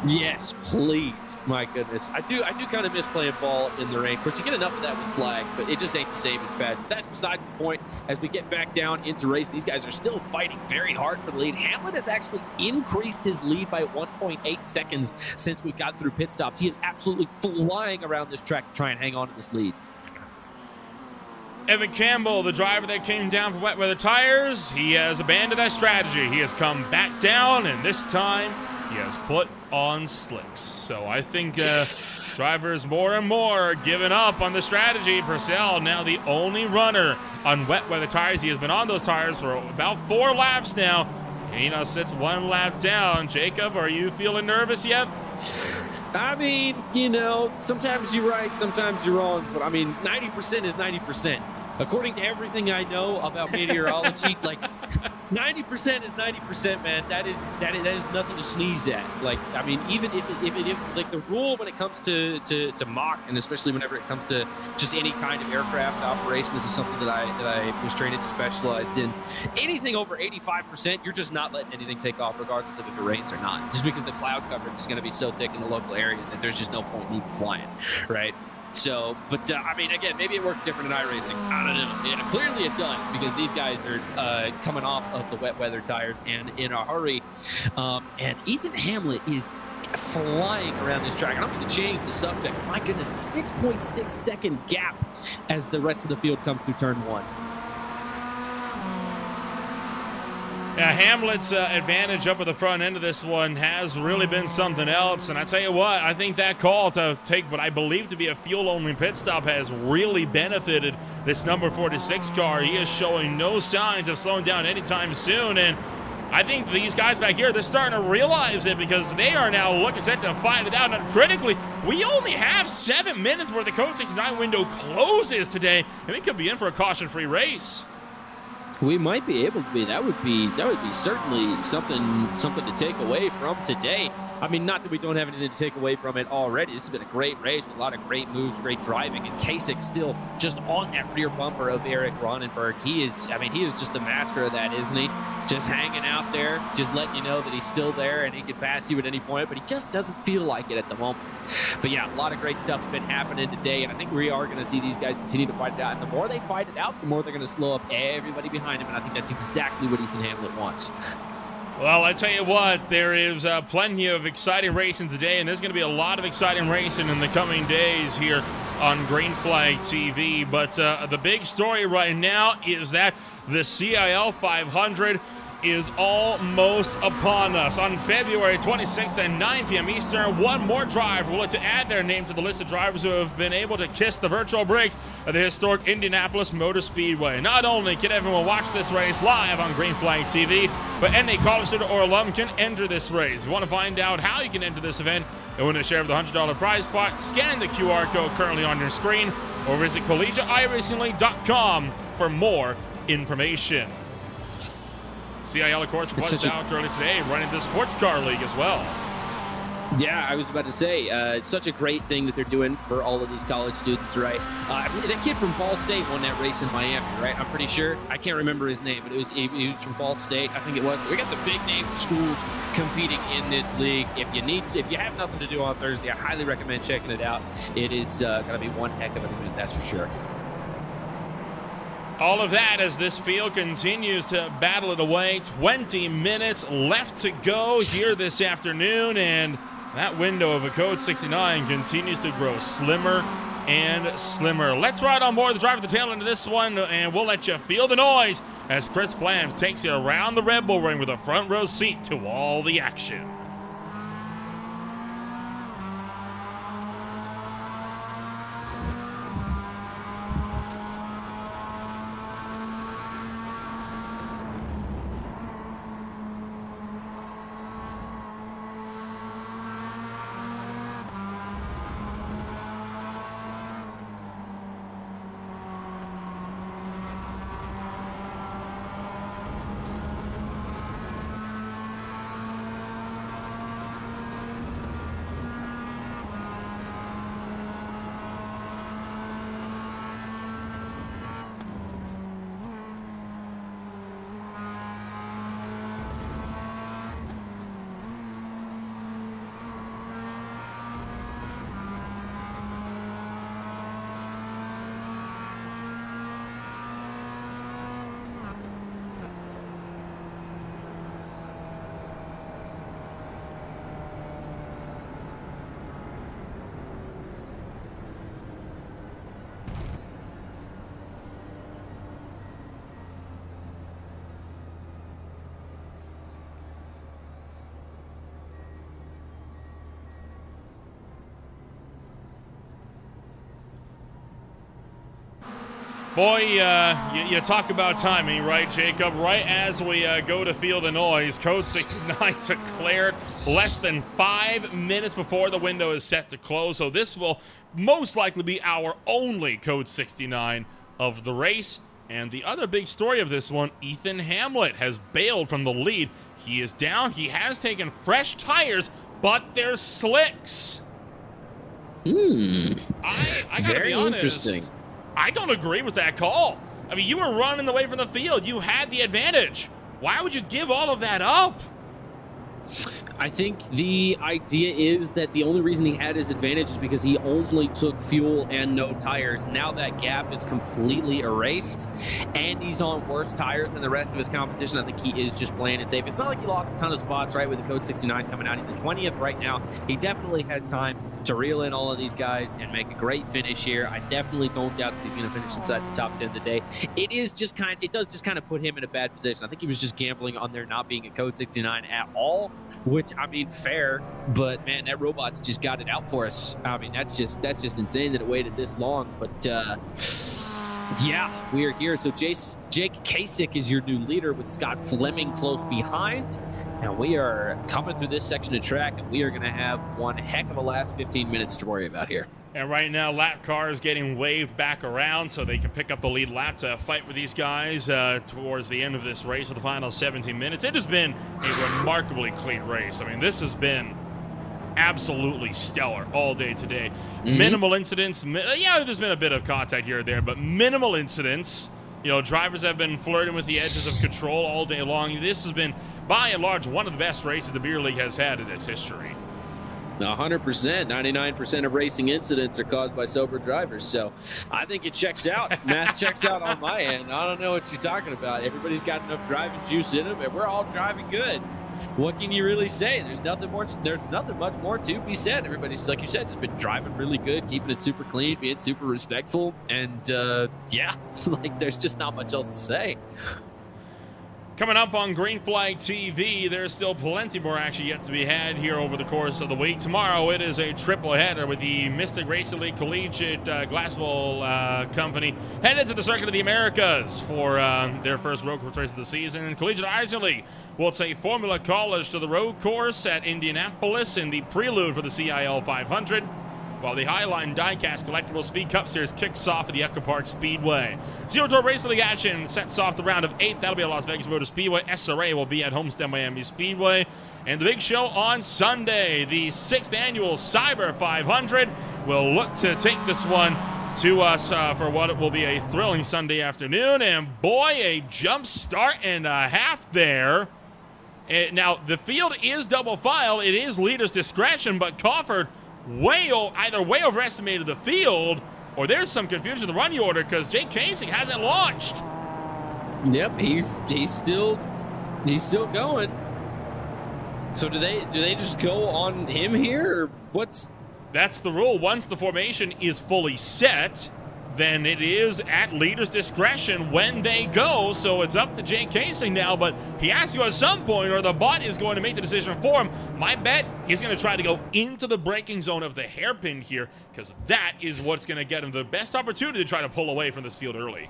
Yes, please. My goodness. I do kind of miss playing ball in the rain. Of course, you get enough of that with flag, but it just ain't the same as pads. But that's beside the point. As we get back down into race, these guys are still fighting very hard for the lead. Hamlin has actually increased his lead by 1.8 seconds since we got through pit stops. He is absolutely flying around this track to try and hang on to this lead. Evan Campbell, the driver that came down for wet weather tires, he has abandoned that strategy. He has come back down, and this time he has put on slicks. So I think drivers more and more are giving up on the strategy. Purcell now the only runner on wet weather tires. He has been on those tires for about 4 laps now. And he now sits 1 lap down. Jacob, are you feeling nervous yet? I mean, sometimes you're right, sometimes you're wrong. But I mean, 90% is 90%. According to everything I know about meteorology, like 90% is 90%, man. That is nothing to sneeze at. Like, I mean, even if like the rule when it comes to mock, and especially whenever it comes to just any kind of aircraft operation, this is something that I was trained to specialize in. Anything over 85%, you're just not letting anything take off, regardless of if it rains or not. Just because the cloud coverage is going to be so thick in the local area that there's just no point in even flying, right? So, but I mean, again, maybe it works different in iRacing. I don't know. Yeah, clearly it does, because these guys are coming off of the wet weather tires and in a hurry. And Ethan Hamlet is flying around this track. And I'm going to change the subject. My goodness, 6.6 second gap as the rest of the field comes through turn one. Yeah, Hamlet's advantage up at the front end of this one has really been something else. And I tell you what, I think that call to take what I believe to be a fuel-only pit stop has really benefited this number 46 car. He is showing no signs of slowing down anytime soon. And I think these guys back here, they're starting to realize it, because they are now looking set to fight it out. And critically, we only have 7 minutes where the Code 69 window closes today, and we could be in for a caution-free race. We might be able to be. That would be certainly something to take away from today. I mean, not that we don't have anything to take away from it already. This has been a great race with a lot of great moves, great driving, and Kasich still just on that rear bumper of Eric Ronenberg. He is just the master of that, isn't he? Just hanging out there, just letting you know that he's still there and he can pass you at any point, but he just doesn't feel like it at the moment. But yeah, a lot of great stuff has been happening today, and I think we are going to see these guys continue to fight it out. And the more they fight it out, the more they're going to slow up everybody behind him, and I think that's exactly what Ethan Hamlet wants. Well, I tell you what, there is plenty of exciting racing today, and there's going to be a lot of exciting racing in the coming days here on Green Flag TV. But the big story right now is that the CIL 500 is almost upon us. On February 26th at 9 p.m. Eastern, one more driver will look to add their name to the list of drivers who have been able to kiss the virtual brakes at the historic Indianapolis Motor Speedway. Not only can everyone watch this race live on Green Flag TV, but any college student or alum can enter this race. If you want to find out how you can enter this event and win a share of the $100 prize pot, scan the QR code currently on your screen or visit collegiateiRacingLeague.com for more information. CIL, of course, was out early today, running the Sports Car League as well. Yeah, I was about to say, it's such a great thing that they're doing for all of these college students, right? That kid from Ball State won that race in Miami, right? I'm pretty sure. I can't remember his name, but he was from Ball State, I think it was. We got some big name schools competing in this league. If you have nothing to do on Thursday, I highly recommend checking it out. It is going to be one heck of an event, that's for sure. All of that as this field continues to battle it away. 20 minutes left to go here this afternoon, and that window of a Code 69 continues to grow slimmer and slimmer. Let's ride on board the drive at the tail end of this one, and we'll let you feel the noise as Chris Flams takes you around the Red Bull Ring with a front row seat to all the action. Boy, you talk about timing, right, Jacob? Right as we go to feel the noise, Code 69 declared less than 5 minutes before the window is set to close. So this will most likely be our only Code 69 of the race. And the other big story of this one, Ethan Hamlet has bailed from the lead. He is down. He has taken fresh tires, but they're slicks. I gotta Very be honest. interesting. I don't agree with that call. I mean, you were running away from the field. You had the advantage. Why would you give all of that up? I think the idea is that the only reason he had his advantage is because he only took fuel and no tires. Now that gap is completely erased, and he's on worse tires than the rest of his competition. I think he is just playing it safe. It's not like he lost a ton of spots, right, with the Code 69 coming out. He's in 20th right now. He definitely has time to reel in all of these guys and make a great finish here. I definitely don't doubt that he's going to finish inside the top 10 today. It does just kind of put him in a bad position. I think he was just gambling on there not being a Code 69 at all, which, I mean, fair, but man, that robot's just got it out for us. I mean, that's just insane that it waited this long. But yeah, we are here. So Jake Kasich is your new leader with Scott Fleming close behind. And we are coming through this section of track, and we are going to have one heck of a last 15 minutes to worry about here. And right now, lap car is getting waved back around so they can pick up the lead lap to fight with these guys towards the end of this race for the final 17 minutes. It has been a remarkably clean race. I mean, this has been absolutely stellar all day today. Minimal incidents. Yeah, there's been a bit of contact here or there, but minimal incidents. You know, drivers have been flirting with the edges of control all day long. This has been, by and large, one of the best races the beer league has had in its history. 100%, 99% of racing incidents are caused by sober drivers. So I think it checks out. Math checks out on my end. I don't know what you're talking about. Everybody's got enough driving juice in them, and we're all driving good. What can you really say? There's nothing much more to be said. Everybody's, like you said, just been driving really good, keeping it super clean, being super respectful. And yeah, like there's just not much else to say. Coming up on Green Flag TV, there's still plenty more action yet to be had here over the course of the week. Tomorrow, it is a triple header with the Mystic Racing League Collegiate Glassball Company headed to the Circuit of the Americas for their first road course race of the season. And Collegiate iRacing League will take Formula College to the road course at Indianapolis in the prelude for the CIL 500. While the Highline Diecast Collectible Speed Cup Series kicks off at the Echo Park Speedway. Zero Door Racing League action sets off the round of 8. That'll be at Las Vegas Motor Speedway. SRA will be at Homestead Miami Speedway. And the big show on Sunday, the 6th annual Cyber 500, will look to take this one to us for what will be a thrilling Sunday afternoon. And boy, a jump start and a half there. Now, the field is double file. It is leader's discretion, but Crawford either way overestimated the field, or there's some confusion in the running order because Jake Kasich hasn't launched. Yep, he's still going. So do they just go on him here, or what's? That's the rule. Once the formation is fully set, then it is at leader's discretion when they go. So it's up to Jake Kasich now, but he has to go at some point or the bot is going to make the decision for him. My bet, he's going to try to go into the braking zone of the hairpin here because that is what's going to get him the best opportunity to try to pull away from this field early.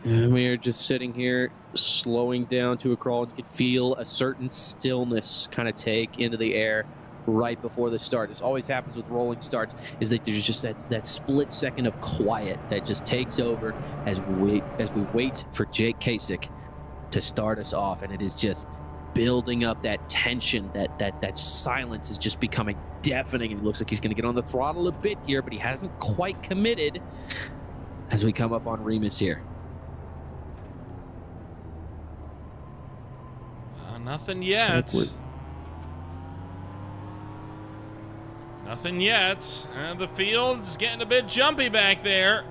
And we are just sitting here, slowing down to a crawl. You can feel a certain stillness kind of take into the air right before the start. This always happens with rolling starts, is that there's just that split second of quiet that just takes over as we wait for Jake Kasich to start us off, and it is just building up that tension. That silence is just becoming deafening, and it looks like he's going to get on the throttle a bit here, but he hasn't quite committed as we come up on Remus here. Nothing yet. Nothing yet. The field's getting a bit jumpy back there.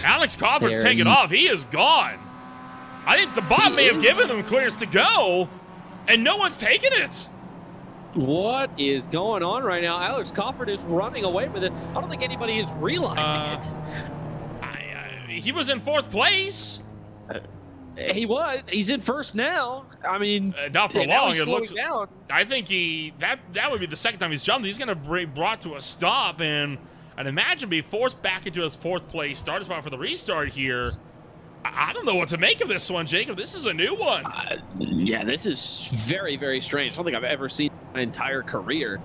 Alex Crawford's taking off. He is gone. I think the bot may have given them clearance to go, and no one's taking it. What is going on right now? Alex Crawford is running away with it. I don't think anybody is realizing it. He was in 4th place. He was. He's in first now. I mean, not for long. It looks down. I think that would be the second time he's jumped. He's going to be brought to a stop and imagine be forced back into his 4th place starter spot for the restart here. I don't know what to make of this one, Jacob. This is a new one. Yeah, this is very, very strange. I don't think I've ever seen my entire career.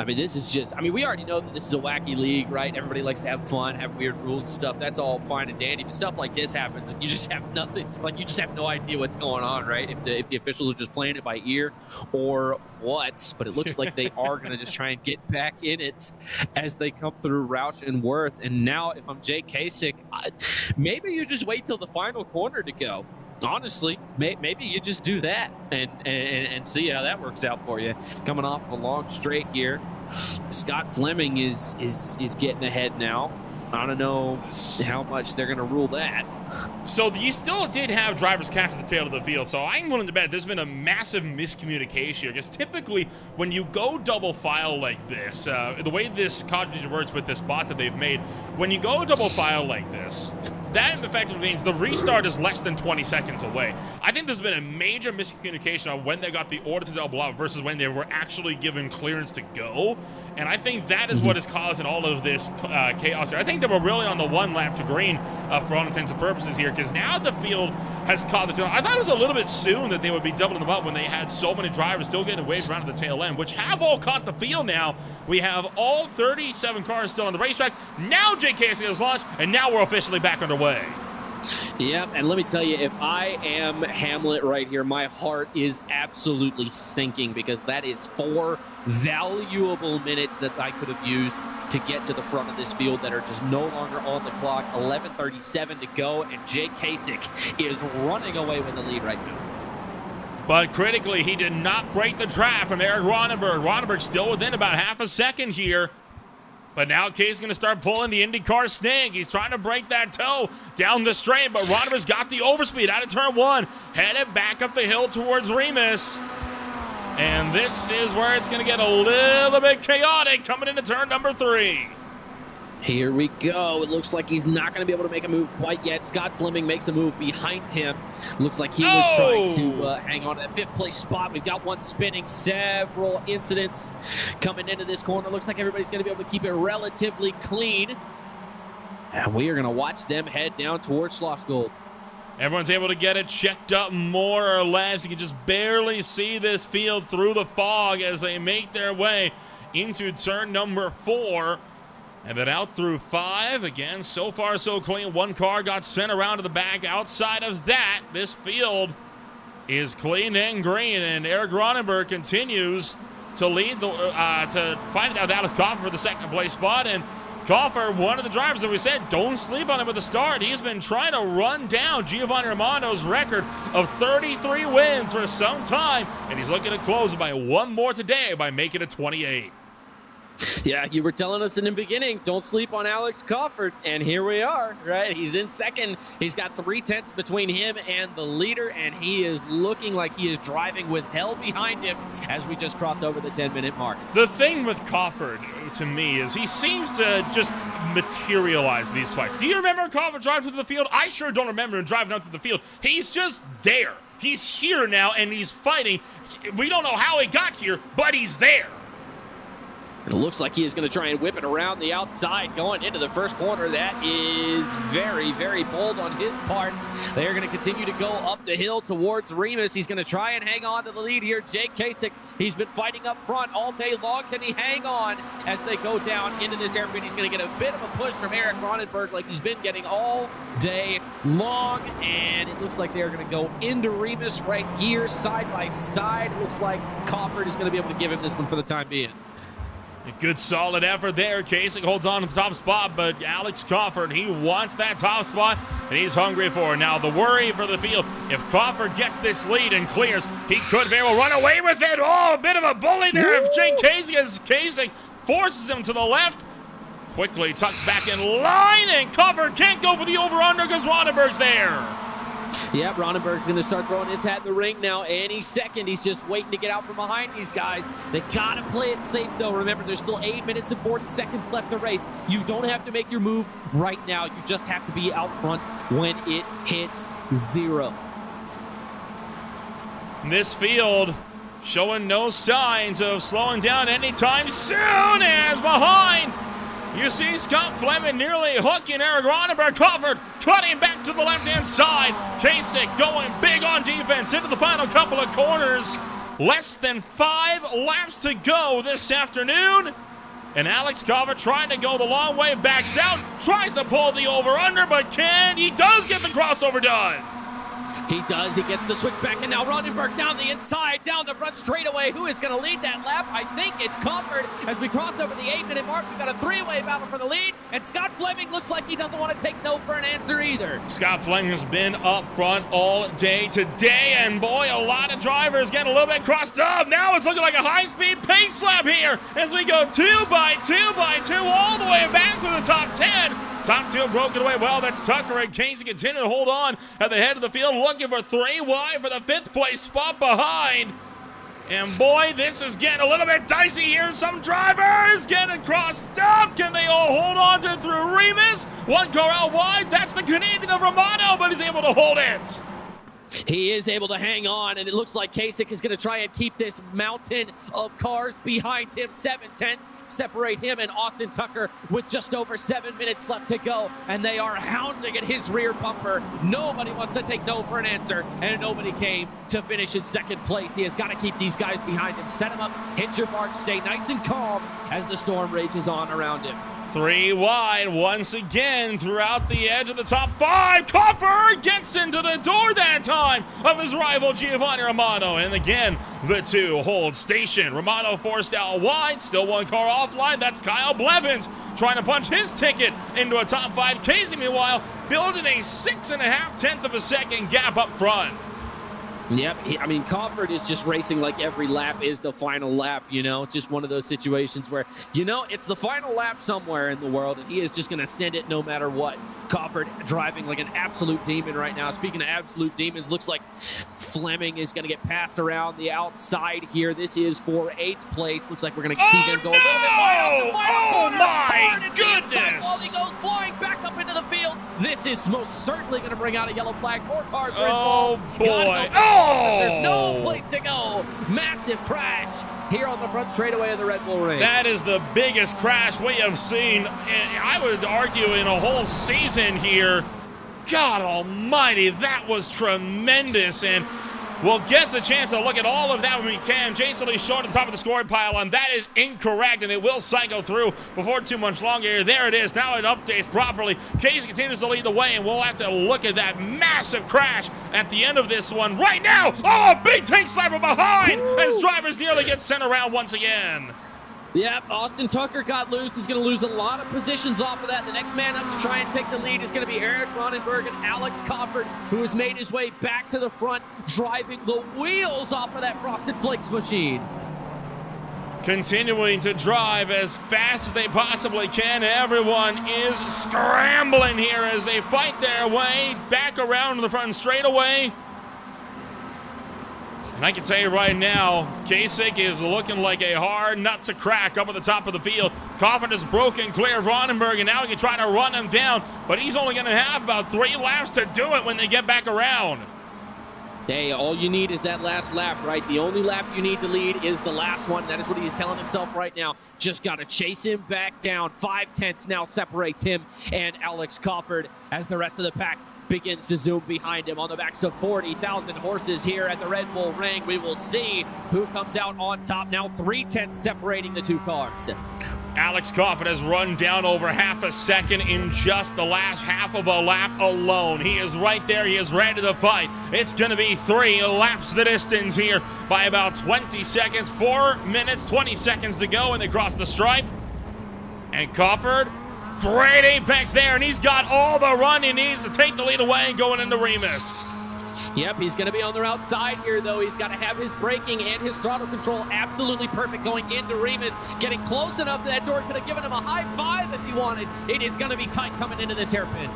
I mean, this is just, I mean, we already know that this is a wacky league, right? Everybody likes to have fun, have weird rules and stuff. That's all fine and dandy. But stuff like this happens, and you just have nothing, like, you just have no idea what's going on, right? If the officials are just playing it by ear or what. But it looks like they are going to just try and get back in it as they come through Roush and Worth. And now, if I'm Jake Kasich, maybe you just wait till the final corner to go. Honestly, maybe you just do that and see how that works out for you. Coming off of a long straight here, Scott Fleming is getting ahead now. I don't know how much they're going to rule that. So you still did have drivers catch the tail of the field, so I'm willing to bet there's been a massive miscommunication here, because typically when you go double file like this, the way this cottage works with this bot that they've made, when you go double file like this, that effectively means the restart is less than 20 seconds away. I think there's been a major miscommunication on when they got the order to double out versus when they were actually given clearance to go. And I think that is what is causing all of this chaos here. I think they were really on the one lap to green for all intents and purposes here, because now the field has caught the tail. I thought it was a little bit soon that they would be doubling them up when they had so many drivers still getting waved around at the tail end, which have all caught the field now. We have all 37 cars still on the racetrack. Now JKC has launched, and now we're officially back underway. Yep, and let me tell you, if I am Hamlet right here, my heart is absolutely sinking, because that is 4 valuable minutes that I could have used to get to the front of this field that are just no longer on the clock. 11:37 to go, and Jake Kasich is running away with the lead right now. But critically, he did not break the draft from Eric Ronenberg. Ronenberg still within about half a second here. But now Kay's going to start pulling the IndyCar snake. He's trying to break that toe down the straight, but Ronenberg's got the overspeed out of turn 1, headed back up the hill towards Remus. And this is where it's going to get a little bit chaotic coming into turn number 3. Here we go. It looks like he's not going to be able to make a move quite yet. Scott Fleming makes a move behind him. Looks like he was trying to hang on to that 5th place spot. We've got one spinning, several incidents coming into this corner. Looks like everybody's going to be able to keep it relatively clean. And we are going to watch them head down towards Schlossgold. Everyone's able to get it checked up more or less. You can just barely see this field through the fog as they make their way into turn number 4. And then out through 5. Again, so far so clean. One car got sent around to the back. Outside of that, this field is clean and green. And Eric Ronenberg continues to lead the to find out Alex Coffer for the 2nd place spot. And Coffer, one of the drivers that we said, don't sleep on him at the start. He's been trying to run down Giovanni Armando's record of 33 wins for some time. And he's looking to close it by one more today by making it 28. Yeah, you were telling us in the beginning, don't sleep on Alex Cofford, and here we are, right? He's in 2nd. He's got 3/10 between him and the leader, and he is looking like he is driving with hell behind him as we just cross over the 10-minute mark. The thing with Cofford, to me, is he seems to just materialize these fights. Do you remember Cofford driving through the field? I sure don't remember him driving out through the field. He's just there. He's here now, and he's fighting. We don't know how he got here, but he's there. It looks like he is going to try and whip it around the outside going into the first corner. That is very, very bold on his part. They are going to continue to go up the hill towards Remus. He's going to try and hang on to the lead here. Jake Kasich, he's been fighting up front all day long. Can he hang on as they go down into this airfield? He's going to get a bit of a push from Eric Ronenberg like he's been getting all day long. And it looks like they're going to go into Remus right here, side by side. It looks like Cofford is going to be able to give him this one for the time being. A good solid effort there. Kasich holds on to the top spot, but Alex Cofford, he wants that top spot, and he's hungry for it. Now, the worry for the field, if Cofford gets this lead and clears, he could very well run away with it. Oh, a bit of a bully there. If Jake Kasich forces him to the left, quickly tucks back in line, and Cofford can't go for the over-under because Ronenberg's there. Yeah, Ronenberg's going to start throwing his hat in the ring now any second. He's just waiting to get out from behind these guys. They got to play it safe, though. Remember, there's still 8 minutes and 40 seconds left to race. You don't have to make your move right now. You just have to be out front when it hits 0. This field showing no signs of slowing down anytime soon, as behind you see Scott Fleming nearly hooking Eric Ronenberg. Cofford cutting back to the left-hand side. Kasich going big on defense into the final couple of corners. Less than 5 laps to go this afternoon. And Alex Cofford trying to go the long way, backs out, tries to pull the over-under, but he does get the crossover done. He does. He gets the switch back, and now Ronenberg down the inside, down the front straightaway. Who is going to lead that lap? I think it's Cofford. As we cross over the 8-minute mark, we've got a three-way battle for the lead, and Scott Fleming looks like he doesn't want to take no for an answer either. Scott Fleming has been up front all day today, and boy, a lot of drivers getting a little bit crossed up. Now it's looking like a high-speed pace lap here as we go 2 by 2 by 2 all the way back to the top 10. Top 2 broken away. Well, that's Tucker and Casey continue to hold on at the head of the field, looking for 3 wide for the 5th place spot behind. And boy, this is getting a little bit dicey here. Some drivers getting crossed up. Can they all hold on to it through Remus? 1 car out wide. That's the Canadian of Romano, but he's able to hold it. He is able to hang on, and it looks like Kasich is going to try and keep this mountain of cars behind him. 7/10 separate him and Austin Tucker with just over 7 minutes left to go, and they are hounding at his rear bumper. Nobody wants to take no for an answer, and nobody came to finish in 2nd place. He has got to keep these guys behind him. Set him up, hit your mark, stay nice and calm as the storm rages on around him. 3 wide once again throughout the edge of the top 5. Coffer gets into the door that time of his rival Giovanni Romano. And again, the 2 hold station. Romano forced out wide, still 1 car offline. That's Kyle Blevins trying to punch his ticket into a top 5. Casey, meanwhile, building a 6.5 of a second gap up front. Yep, I mean, Cofford is just racing like every lap is the final lap, you know? It's just one of those situations where, you know, it's the final lap somewhere in the world, and he is just going to send it no matter what. Cofford driving like an absolute demon right now. Speaking of absolute demons, looks like Fleming is going to get passed around the outside here. This is for 8th place. Looks like we're going to see him go a little bit wide off the final corner. My goodness! While he goes flying back up into the field. This is most certainly going to bring out a yellow flag. More cars are involved. Boy. Oh! There's no place to go. Massive crash here on the front straightaway of the Red Bull Ring. That is the biggest crash we have seen, I would argue, in a whole season here. God almighty, that was tremendous, and we'll get the chance to look at all of that when we can. Jason Lee showing at the top of the scoring pile, and that is incorrect, and it will cycle through before too much longer. There it is. Now it updates properly. Casey continues to lead the way, and we'll have to look at that massive crash at the end of this one right now. Oh, a big tank slapper behind as drivers nearly get sent around once again. Yep, Austin Tucker got loose. He's going to lose a lot of positions off of that. The next man up to try and take the lead is going to be Eric Ronenberg and Alex Cofford, who has made his way back to the front, driving the wheels off of that Frosted Flakes machine. Continuing to drive as fast as they possibly can. Everyone is scrambling here as they fight their way back around to the front straightaway. And I can tell you right now, Kasich is looking like a hard nut to crack up at the top of the field. Coffin has broken clear of Ronenberg, and now he can try to run him down, but he's only going to have about 3 laps to do it when they get back around. Hey, all you need is that last lap, right? The only lap you need to lead is the last one. That is what he's telling himself right now. Just got to chase him back down. 5/10 now separates him and Alex Cofford as the rest of the pack begins to zoom behind him on the backs of 40,000 horses here at the Red Bull Ring. We will see who comes out on top now. 3/10 separating the 2 cars. Alex Coffin has run down over half a second in just the last half of a lap alone. He is right there. He is ready to fight. It's going to be 3 laps the distance here by about 20 seconds. 4 minutes, 20 seconds to go, and they cross the stripe. And Cofford, great apex there, and he's got all the run he needs to take the lead away and going into Remus. Yep, he's going to be on their outside here, though. He's got to have his braking and his throttle control absolutely perfect going into Remus. Getting close enough to that door, could have given him a high 5 if he wanted. It is going to be tight coming into this hairpin.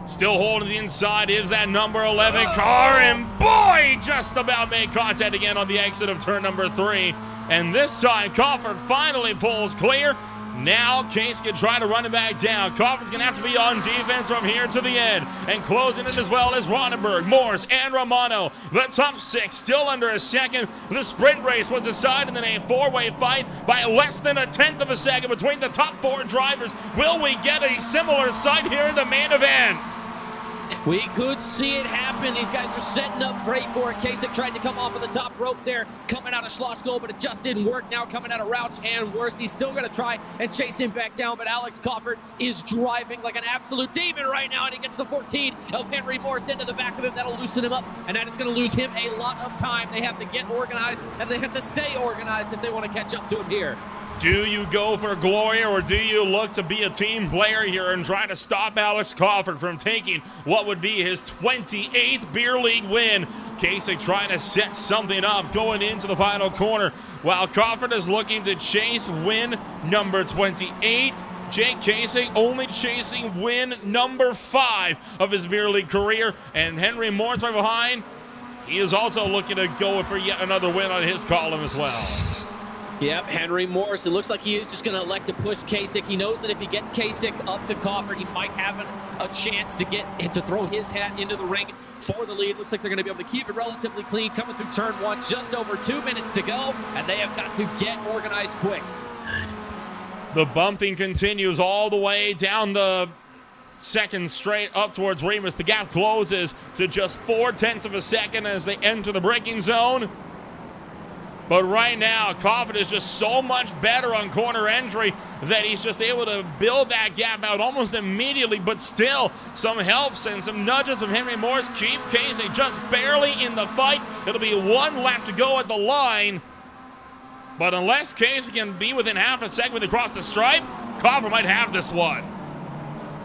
Still holding the inside is that number 11 car, and boy, just about made contact again on the exit of turn number 3. And this time, Cofford finally pulls clear. Now, Case can try to run it back down. Cofford's going to have to be on defense from here to the end. And closing it as well as Ronenberg, Morse, and Romano. The top 6 still under a second. The sprint race was decided in a 4-way fight by less than 1/10 of a second between the top 4 drivers. Will we get a similar sight here in the main event? We could see it happen. These guys are setting up great for it. Kasich tried to come off of the top rope there, coming out of Schlossgold, but it just didn't work. Now coming out of Rouch and Worst. He's still going to try and chase him back down, but Alex Coffert is driving like an absolute demon right now, and he gets the 14 of Henry Morse into the back of him. That'll loosen him up, and that is going to lose him a lot of time. They have to get organized, and they have to stay organized if they want to catch up to him here. Do you go for glory, or do you look to be a team player here and try to stop Alex Coffert from taking what would be his 28th beer league win? Kasich trying to set something up going into the final corner, while Coffert is looking to chase win number 28. Jake Kasich only chasing win number 5 of his beer league career, and Henry Morse right behind. He is also looking to go for yet another win on his column as well. Yep, Henry Morse. It looks like he is just going to elect to push Kasich. He knows that if he gets Kasich up to Coffert, he might have a chance to throw his hat into the ring for the lead. Looks like they're going to be able to keep it relatively clean. Coming through turn 1, just over 2 minutes to go, and they have got to get organized quick. The bumping continues all the way down the second straight up towards Remus. The gap closes to just 0.4 of a second as they enter the braking zone. But right now, Coffert is just so much better on corner entry that he's just able to build that gap out almost immediately, but still some helps and some nudges from Henry Morse keep Kasich just barely in the fight. It'll be 1 lap to go at the line. But unless Kasich can be within half a second with across the stripe, Coffert might have this one.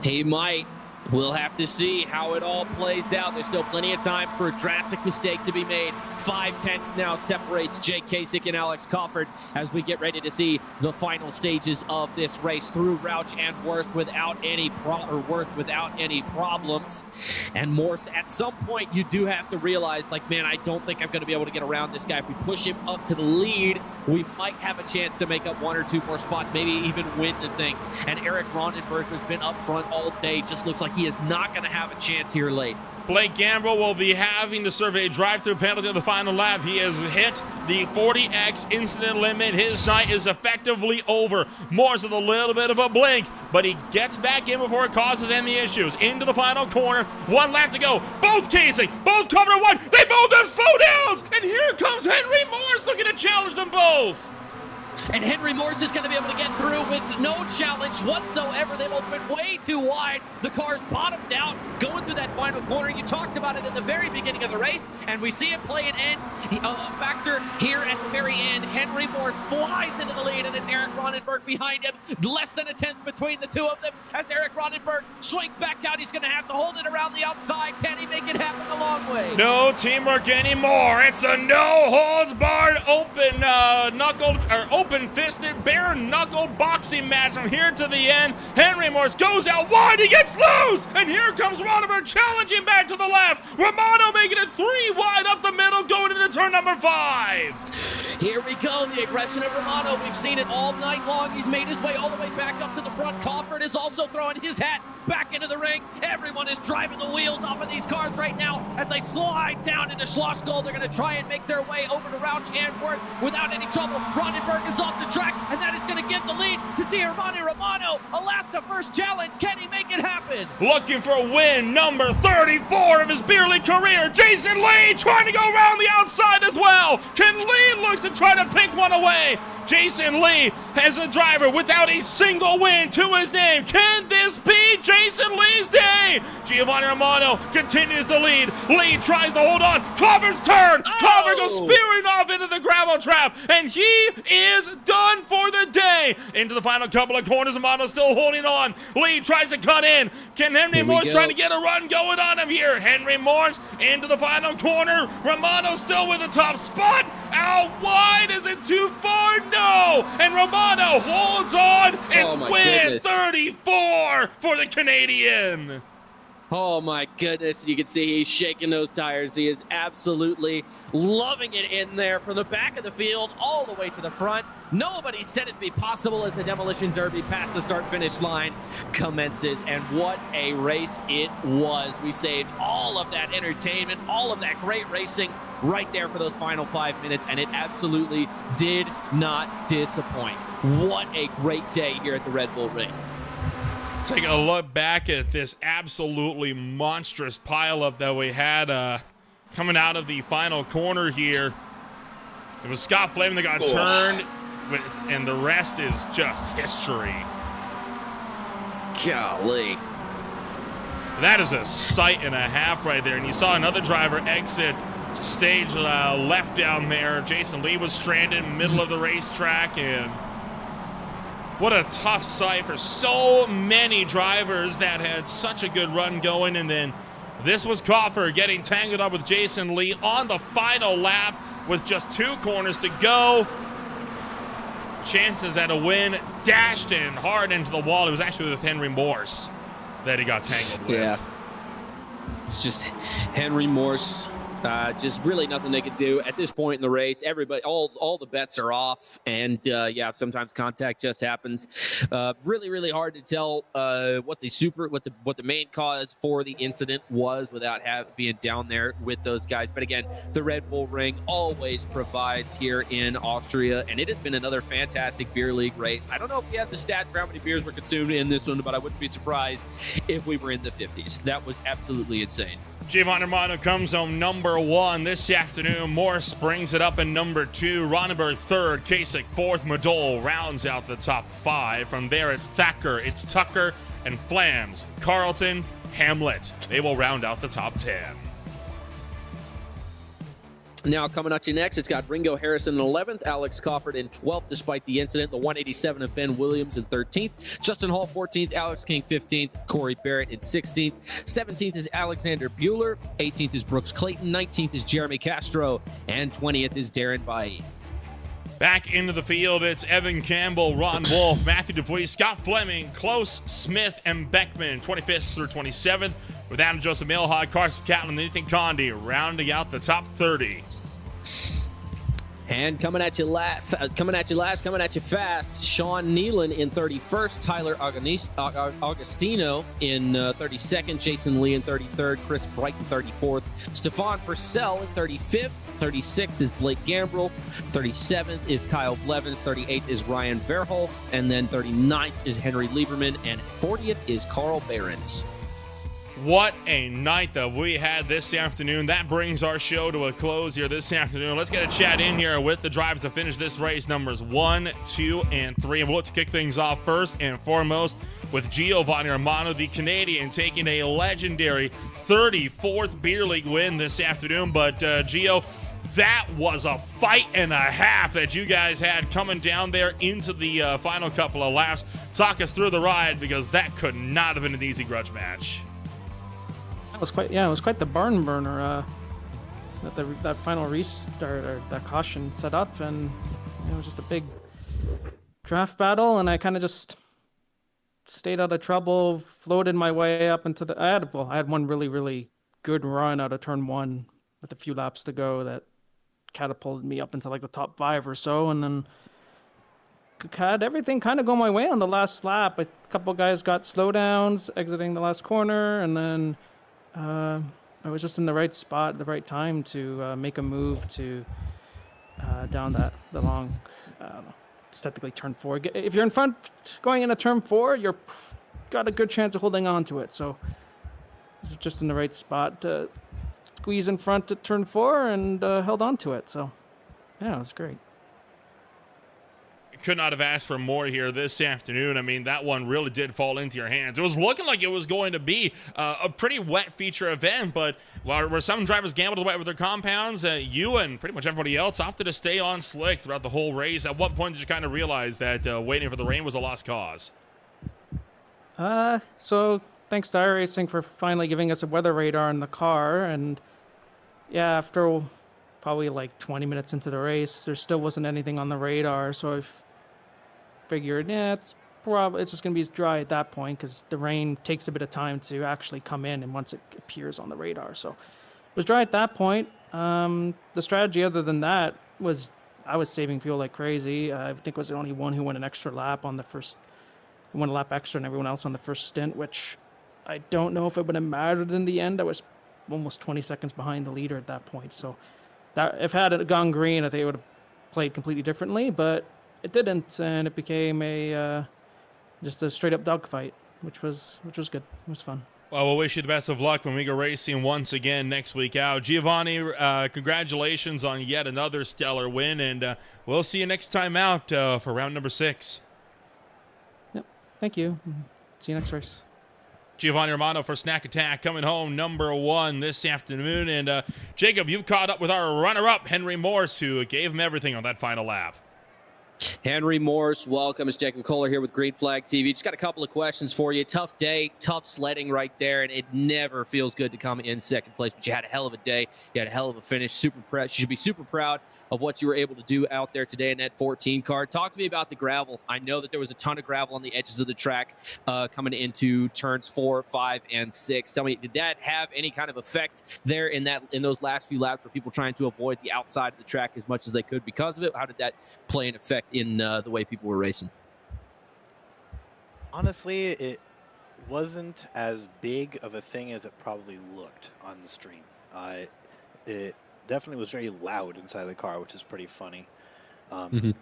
He might. We'll have to see how it all plays out. There's still plenty of time for a drastic mistake to be made. 5/10 now separates Jake Kasich and Alex Coffert as we get ready to see the final stages of this race through Rouch and Worst without any problems. And Morse, at some point, you do have to realize, like, man, I don't think I'm going to be able to get around this guy. If we push him up to the lead, we might have a chance to make up 1 or 2 more spots, maybe even win the thing. And Eric Rondenberg, who's been up front all day, just looks like he is not going to have a chance here late. Blake Gamble will be having to serve a drive-through penalty on the final lap. He has hit the 40x incident limit. His night is effectively over. Morse with a little bit of a blink, but he gets back in before it causes any issues. Into the final corner, 1 lap to go. Both Kasich, both cover 1. They both have slowdowns, and here comes Henry Morse looking to challenge them both. And Henry Morse is going to be able to get through with no challenge whatsoever. They both went way too wide. The car's bottomed out, going through that final corner. You talked about it at the very beginning of the race, and we see it play an end factor here at the very end. Henry Morse flies into the lead, and it's Eric Rondenberg behind him. Less than a 10th between the two of them. As Eric Rondenberg swings back out, he's going to have to hold it around the outside. Can he make it happen the long way? No teamwork anymore. It's a no-holds-barred open-fisted, bare-knuckle boxing match from here to the end. Henry Morse goes out wide, he gets loose, and here comes Rondenberg challenging back to the left. Romano making it 3 wide up the middle, going into turn number 5. Here we go, the aggression of Romano. We've seen it all night long. He's made his way all the way back up to the front. Coffert is also throwing his hat back into the ring. Everyone is driving the wheels off of these cars right now as they slide down into Schlossgold. They're going to try and make their way over to Rouch and Worth without any trouble. Rondenberg is off the track, and that is going to give the lead to Giovanni Romano. A last to first challenge. Can he make it happen? Looking for win number 34 of his beer league career. Jason Lee trying to go around the outside as well. Can Lee look to try to pick one away? Jason Lee has a driver without a single win to his name. Can this be Jason Lee's day? Giovanni Romano continues to lead. Lee tries to hold on. Coffert's turn. Coffert goes spearing off into the gravel trap, and he is done for the day. Into the final couple of corners, Romano still holding on. Lee tries to cut in. Can Henry Morse trying to get a run going on him here? Henry Morse into the final corner. Romano still with the top spot. Out wide. Is it too far? No. And Romano holds on. It's win 34 for the Canadian. Oh my goodness, you can see he's shaking those tires. He is absolutely loving it in there from the back of the field all the way to the front. Nobody said it'd be possible as the Demolition Derby past the start-finish line commences, and what a race it was. We saved all of that entertainment, all of that great racing right there for those final 5 minutes, and it absolutely did not disappoint. What a great day here at the Red Bull Ring. Take a look back at this absolutely monstrous pileup that we had coming out of the final corner here. It was Scott Fleming that got turned, and the rest is just history. Golly. That is a sight and a half right there. And you saw another driver exit stage left down there. Jason Lee was stranded in the middle of the racetrack, and what a tough sight for so many drivers that had such a good run going. And then this was Coffer getting tangled up with Jason Lee on the final lap with just 2 corners to go. Chances at a win dashed in hard into the wall. It was actually with Henry Morse that he got tangled with. Yeah. It's just Henry Morse. Just really nothing they could do at this point in the race. Everybody, all the bets are off, and yeah, sometimes contact just happens. Really hard to tell what the main cause for the incident was without being down there with those guys. But again, the Red Bull Ring always provides here in Austria, and it has been another fantastic beer league race. I don't know if we have the stats for how many beers were consumed in this one, but I wouldn't be surprised if we were in the 50s. That was absolutely insane. Giovanni Romano comes home number 1 this afternoon. Morse brings it up in number 2. Ronenberg 3rd. Kasich 4th. Madole rounds out the top 5. From there, it's Thacker, it's Tucker, and Flams. Carlton, Hamlet. They will round out the top 10. Now coming at you next, it's got Ringo Harrison in 11th, Alex Cofford in 12th despite the incident, the 187 of Ben Williams in 13th, Justin Hall 14th, Alex King 15th, Corey Barrett in 16th, 17th is Alexander Bueller, 18th is Brooks Clayton, 19th is Jeremy Castro, and 20th is Darren Bailly. Back into the field, it's Evan Campbell, Ron Wolf, Matthew Dupuis, Scott Fleming, Close, Smith, and Beckman, 25th through 27th, with Adam Joseph Milhog, Carson Catlin, and Nathan Condi rounding out the top 30. And coming at you fast, Sean Nealon in 31st, Tyler Augustino in 32nd, Jason Lee in 33rd, Chris Bright in 34th, Stefan Purcell in 35th, 36th is Blake Gambrill, 37th is Kyle Blevins, 38th is Ryan Verhulst, and then 39th is Henry Lieberman, and 40th is Carl Behrens. What a night that we had this afternoon. That brings our show to a close here this afternoon. Let's get a chat in here with the drivers to finish this race, numbers 1, 2, and 3. And we'll look to kick things off first and foremost with Giovanni Romano, the Canadian, taking a legendary 34th Beer League win this afternoon. But, Gio, that was a fight and a half that you guys had coming down there into the final couple of laps. Talk us through the ride, because that could not have been an easy grudge match. It was quite the barn burner that final restart, or that caution set up, and it was just a big draft battle, and I kind of just stayed out of trouble, floated my way up into the. I had one really good run out of turn 1 with a few laps to go that catapulted me up into like the top 5 or so, and then had everything kind of go my way on the last lap. A couple guys got slowdowns exiting the last corner, and then I was just in the right spot at the right time to make a move to down the long, it's technically turn 4. If you're in front going into turn 4, you're got a good chance of holding on to it. So just in the right spot to squeeze in front at turn 4 and held on to it. So yeah, it was great. Could not have asked for more here this afternoon. I mean, that one really did fall into your hands. It was looking like it was going to be a pretty wet feature event, but where some drivers gambled away with their compounds, you and pretty much everybody else opted to stay on slick throughout the whole race. At what point did you kind of realize that waiting for the rain was a lost cause? So thanks to iRacing for finally giving us a weather radar in the car, and yeah, after probably like 20 minutes into the race, there still wasn't anything on the radar, so I figured, it's just going to be dry at that point, because the rain takes a bit of time to actually come in, and once it appears on the radar. So it was dry at that point. The strategy other than that was I was saving fuel like crazy. I think I was the only one who went an extra lap on the first, went a lap extra and everyone else on the first stint, which I don't know if it would have mattered in the end. I was almost 20 seconds behind the leader at that point. So that if had it gone green, I think it would have played completely differently, but it didn't, and it became just a straight-up dogfight. which was good. It was fun. Well, we'll wish you the best of luck when we go racing once again next week out. Giovanni, congratulations on yet another stellar win, and we'll see you next time out for round number 6. Yep. Thank you. See you next race. Giovanni Romano for Snack Attack coming home number 1 this afternoon. And Jacob, you've caught up with our runner-up, Henry Morse, who gave him everything on that final lap. Henry Morse, welcome. It's Jacob Kohler here with Green Flag TV. Just got a couple of questions for you. Tough day, tough sledding right there, and it never feels good to come in second place, but you had a hell of a day. You had a hell of a finish. Super proud. You should be super proud of what you were able to do out there today in that 14 car. Talk to me about the gravel. I know that there was a ton of gravel on the edges of the track coming into turns 4, 5, and 6. Tell me, did that have any kind of effect there in those last few laps? Were people trying to avoid the outside of the track as much as they could because of it? How did that play an effect in the way people were racing? Honestly, it wasn't as big of a thing as it probably looked on the stream. It definitely was very loud inside the car, which is pretty funny. But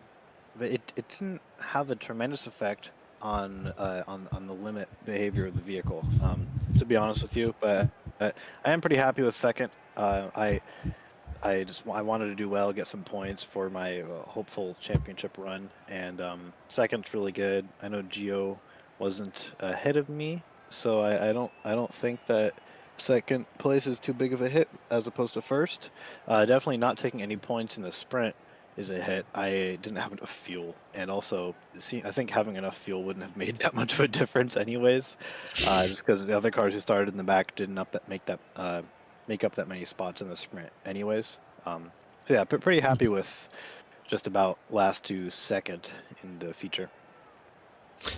it didn't have a tremendous effect on the limit behavior of the vehicle, to be honest with you. But I am pretty happy with second. I wanted to do well, get some points for my hopeful championship run, and second's really good. I know Gio wasn't ahead of me, so I don't think that second place is too big of a hit as opposed to first. Definitely not taking any points in the sprint is a hit. I didn't have enough fuel, and also I think having enough fuel wouldn't have made that much of a difference anyways, just because the other cars who started in the back didn't make up that many spots in the sprint anyways. So yeah, pretty happy with just about last to second in the feature.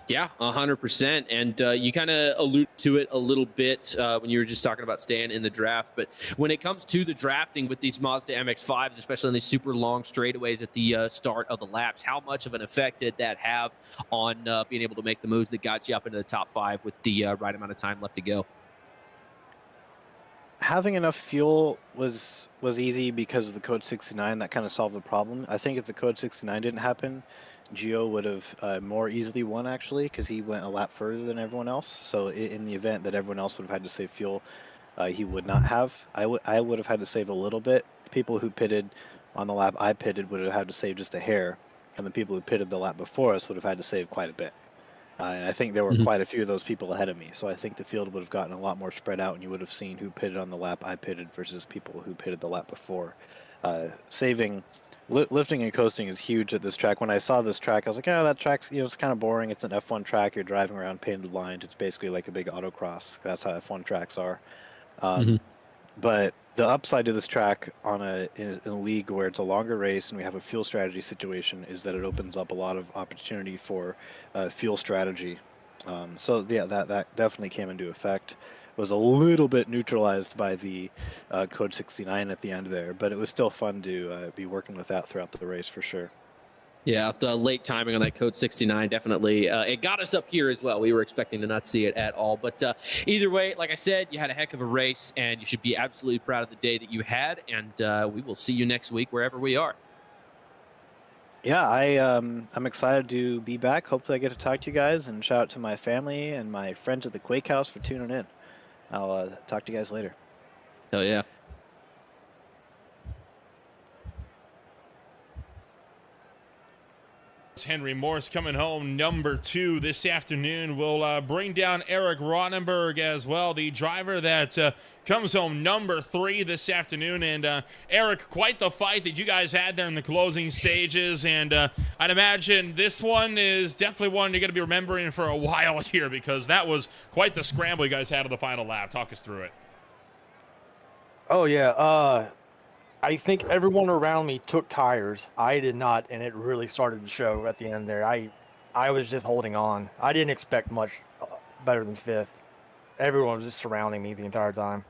Yeah, 100%. And you kind of allude to it a little bit when you were just talking about staying in the draft. But when it comes to the drafting with these Mazda MX-5s, especially on these super long straightaways at the start of the laps, how much of an effect did that have on being able to make the moves that got you up into the top 5 with the right amount of time left to go? Having enough fuel was easy because of the code 69. That kind of solved the problem. I think if the code 69 didn't happen, Gio would have more easily won, actually, because he went a lap further than everyone else. So in the event that everyone else would have had to save fuel, he would not have. I would have had to save a little bit. People who pitted on the lap I pitted would have had to save just a hair, and the people who pitted the lap before us would have had to save quite a bit. And I think there were quite a few of those people ahead of me. So I think the field would have gotten a lot more spread out, and you would have seen who pitted on the lap I pitted versus people who pitted the lap before. Lifting and coasting is huge at this track. When I saw this track, I was like, oh, that track's, it's kind of boring. It's an F1 track. You're driving around painted lines. It's basically like a big autocross. That's how F1 tracks are. But the upside to this track in a league where it's a longer race and we have a fuel strategy situation is that it opens up a lot of opportunity for fuel strategy. So yeah, that definitely came into effect. It was a little bit neutralized by the code 69 at the end there, but it was still fun to be working with that throughout the race for sure. Yeah, the late timing on that code 69 definitely it got us up here as well. We were expecting to not see it at all, but either way, like I said, you had a heck of a race, and you should be absolutely proud of the day that you had. And we will see you next week wherever we are. Yeah, I'm excited to be back. Hopefully, I get to talk to you guys, and shout out to my family and my friends at the Quake House for tuning in. I'll talk to you guys later. Hell yeah. Henry Morse coming home number 2 this afternoon. We'll bring down Eric Ronenberg as well, the driver that comes home number 3 this afternoon. And Eric, quite the fight that you guys had there in the closing stages. And I'd imagine this one is definitely one you're going to be remembering for a while here, because that was quite the scramble you guys had on the final lap. Talk us through it. Oh, yeah. I think everyone around me took tires. I did not, and it really started to show at the end there. I was just holding on. I didn't expect much better than 5th. Everyone was just surrounding me the entire time.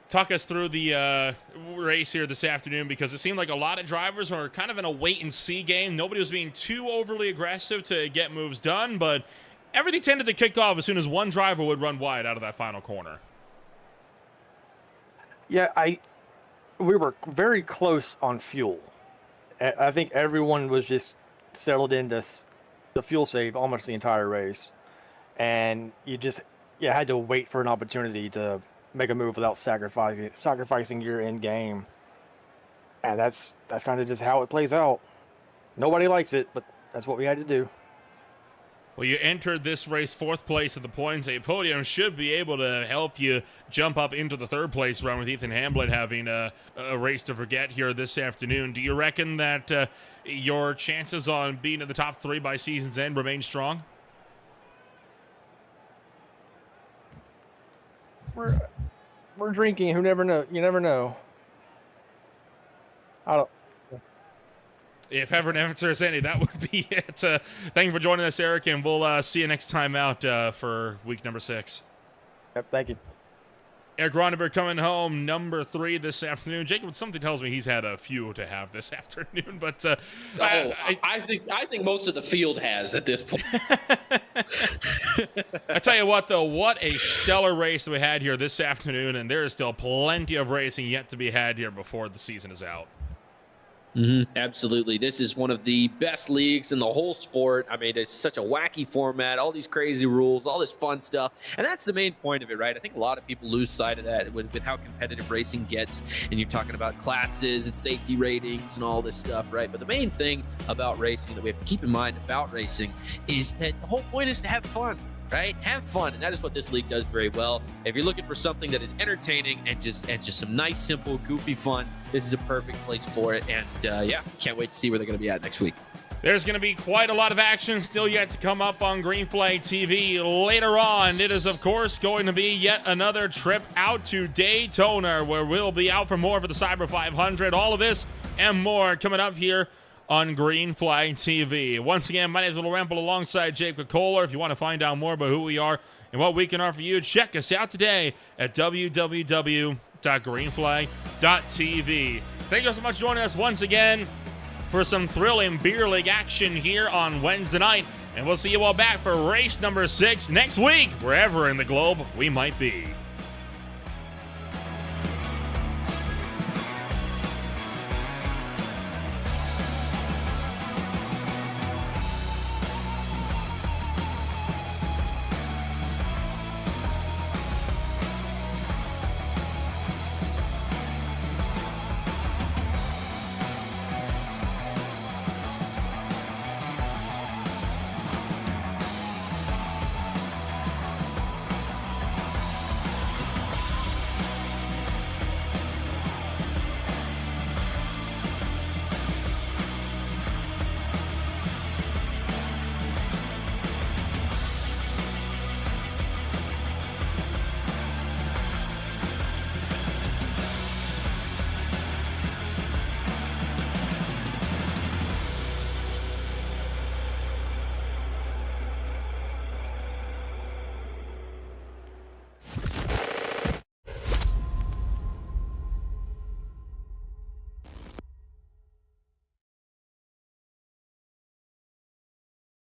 Talk us through the race here this afternoon, because it seemed like a lot of drivers were kind of in a wait-and-see game. Nobody was being too overly aggressive to get moves done, but everything tended to kick off as soon as one driver would run wide out of that final corner. Yeah, we were very close on fuel. I think everyone was just settled into the fuel save almost the entire race. and you had to wait for an opportunity to make a move without sacrificing your end game. And that's kind of just how it plays out. Nobody likes it, but that's what we had to do. Well, you entered this race fourth place at the points. A podium should be able to help you jump up into the third place round with Ethan Hamblin having a race to forget here this afternoon. Do you reckon that your chances on being in the top 3 by season's end remain strong? We're drinking. You never know. I don't. If ever an answer is any, that would be it. Thank you for joining us, Eric, and we'll see you next time out for week number 6. Yep, thank you. Eric Ronenberg coming home number 3 this afternoon. Jacob, something tells me he's had a few to have this afternoon, but I think most of the field has at this point. I tell you what, though, what a stellar race that we had here this afternoon, and there is still plenty of racing yet to be had here before the season is out. Absolutely. This is one of the best leagues in the whole sport. I mean, it's such a wacky format, all these crazy rules, all this fun stuff. And that's the main point of it, right? I think a lot of people lose sight of that with how competitive racing gets. And you're talking about classes and safety ratings and all this stuff, right? But the main thing about racing that we have to keep in mind about racing is that the whole point is to have fun. Right? Have fun, and that is what this league does very well. If you're looking for something that is entertaining and just some nice, simple, goofy fun, this is a perfect place for it. And yeah, can't wait to see where they're going to be at next week. There's going to be quite a lot of action still yet to come up on Green Flag TV later on. It is, of course, going to be yet another trip out to Daytona, where we'll be out for more for the Cyber 500. All of this and more coming up here on Green Flag TV. Once again, my name is Rempel alongside Jacob Kohler. If you want to find out more about who we are and what we can offer you, check us out today at www.greenflag.tv. Thank you so much for joining us once again for some thrilling beer league action here on Wednesday night. And we'll see you all back for race number 6 next week, wherever in the globe we might be.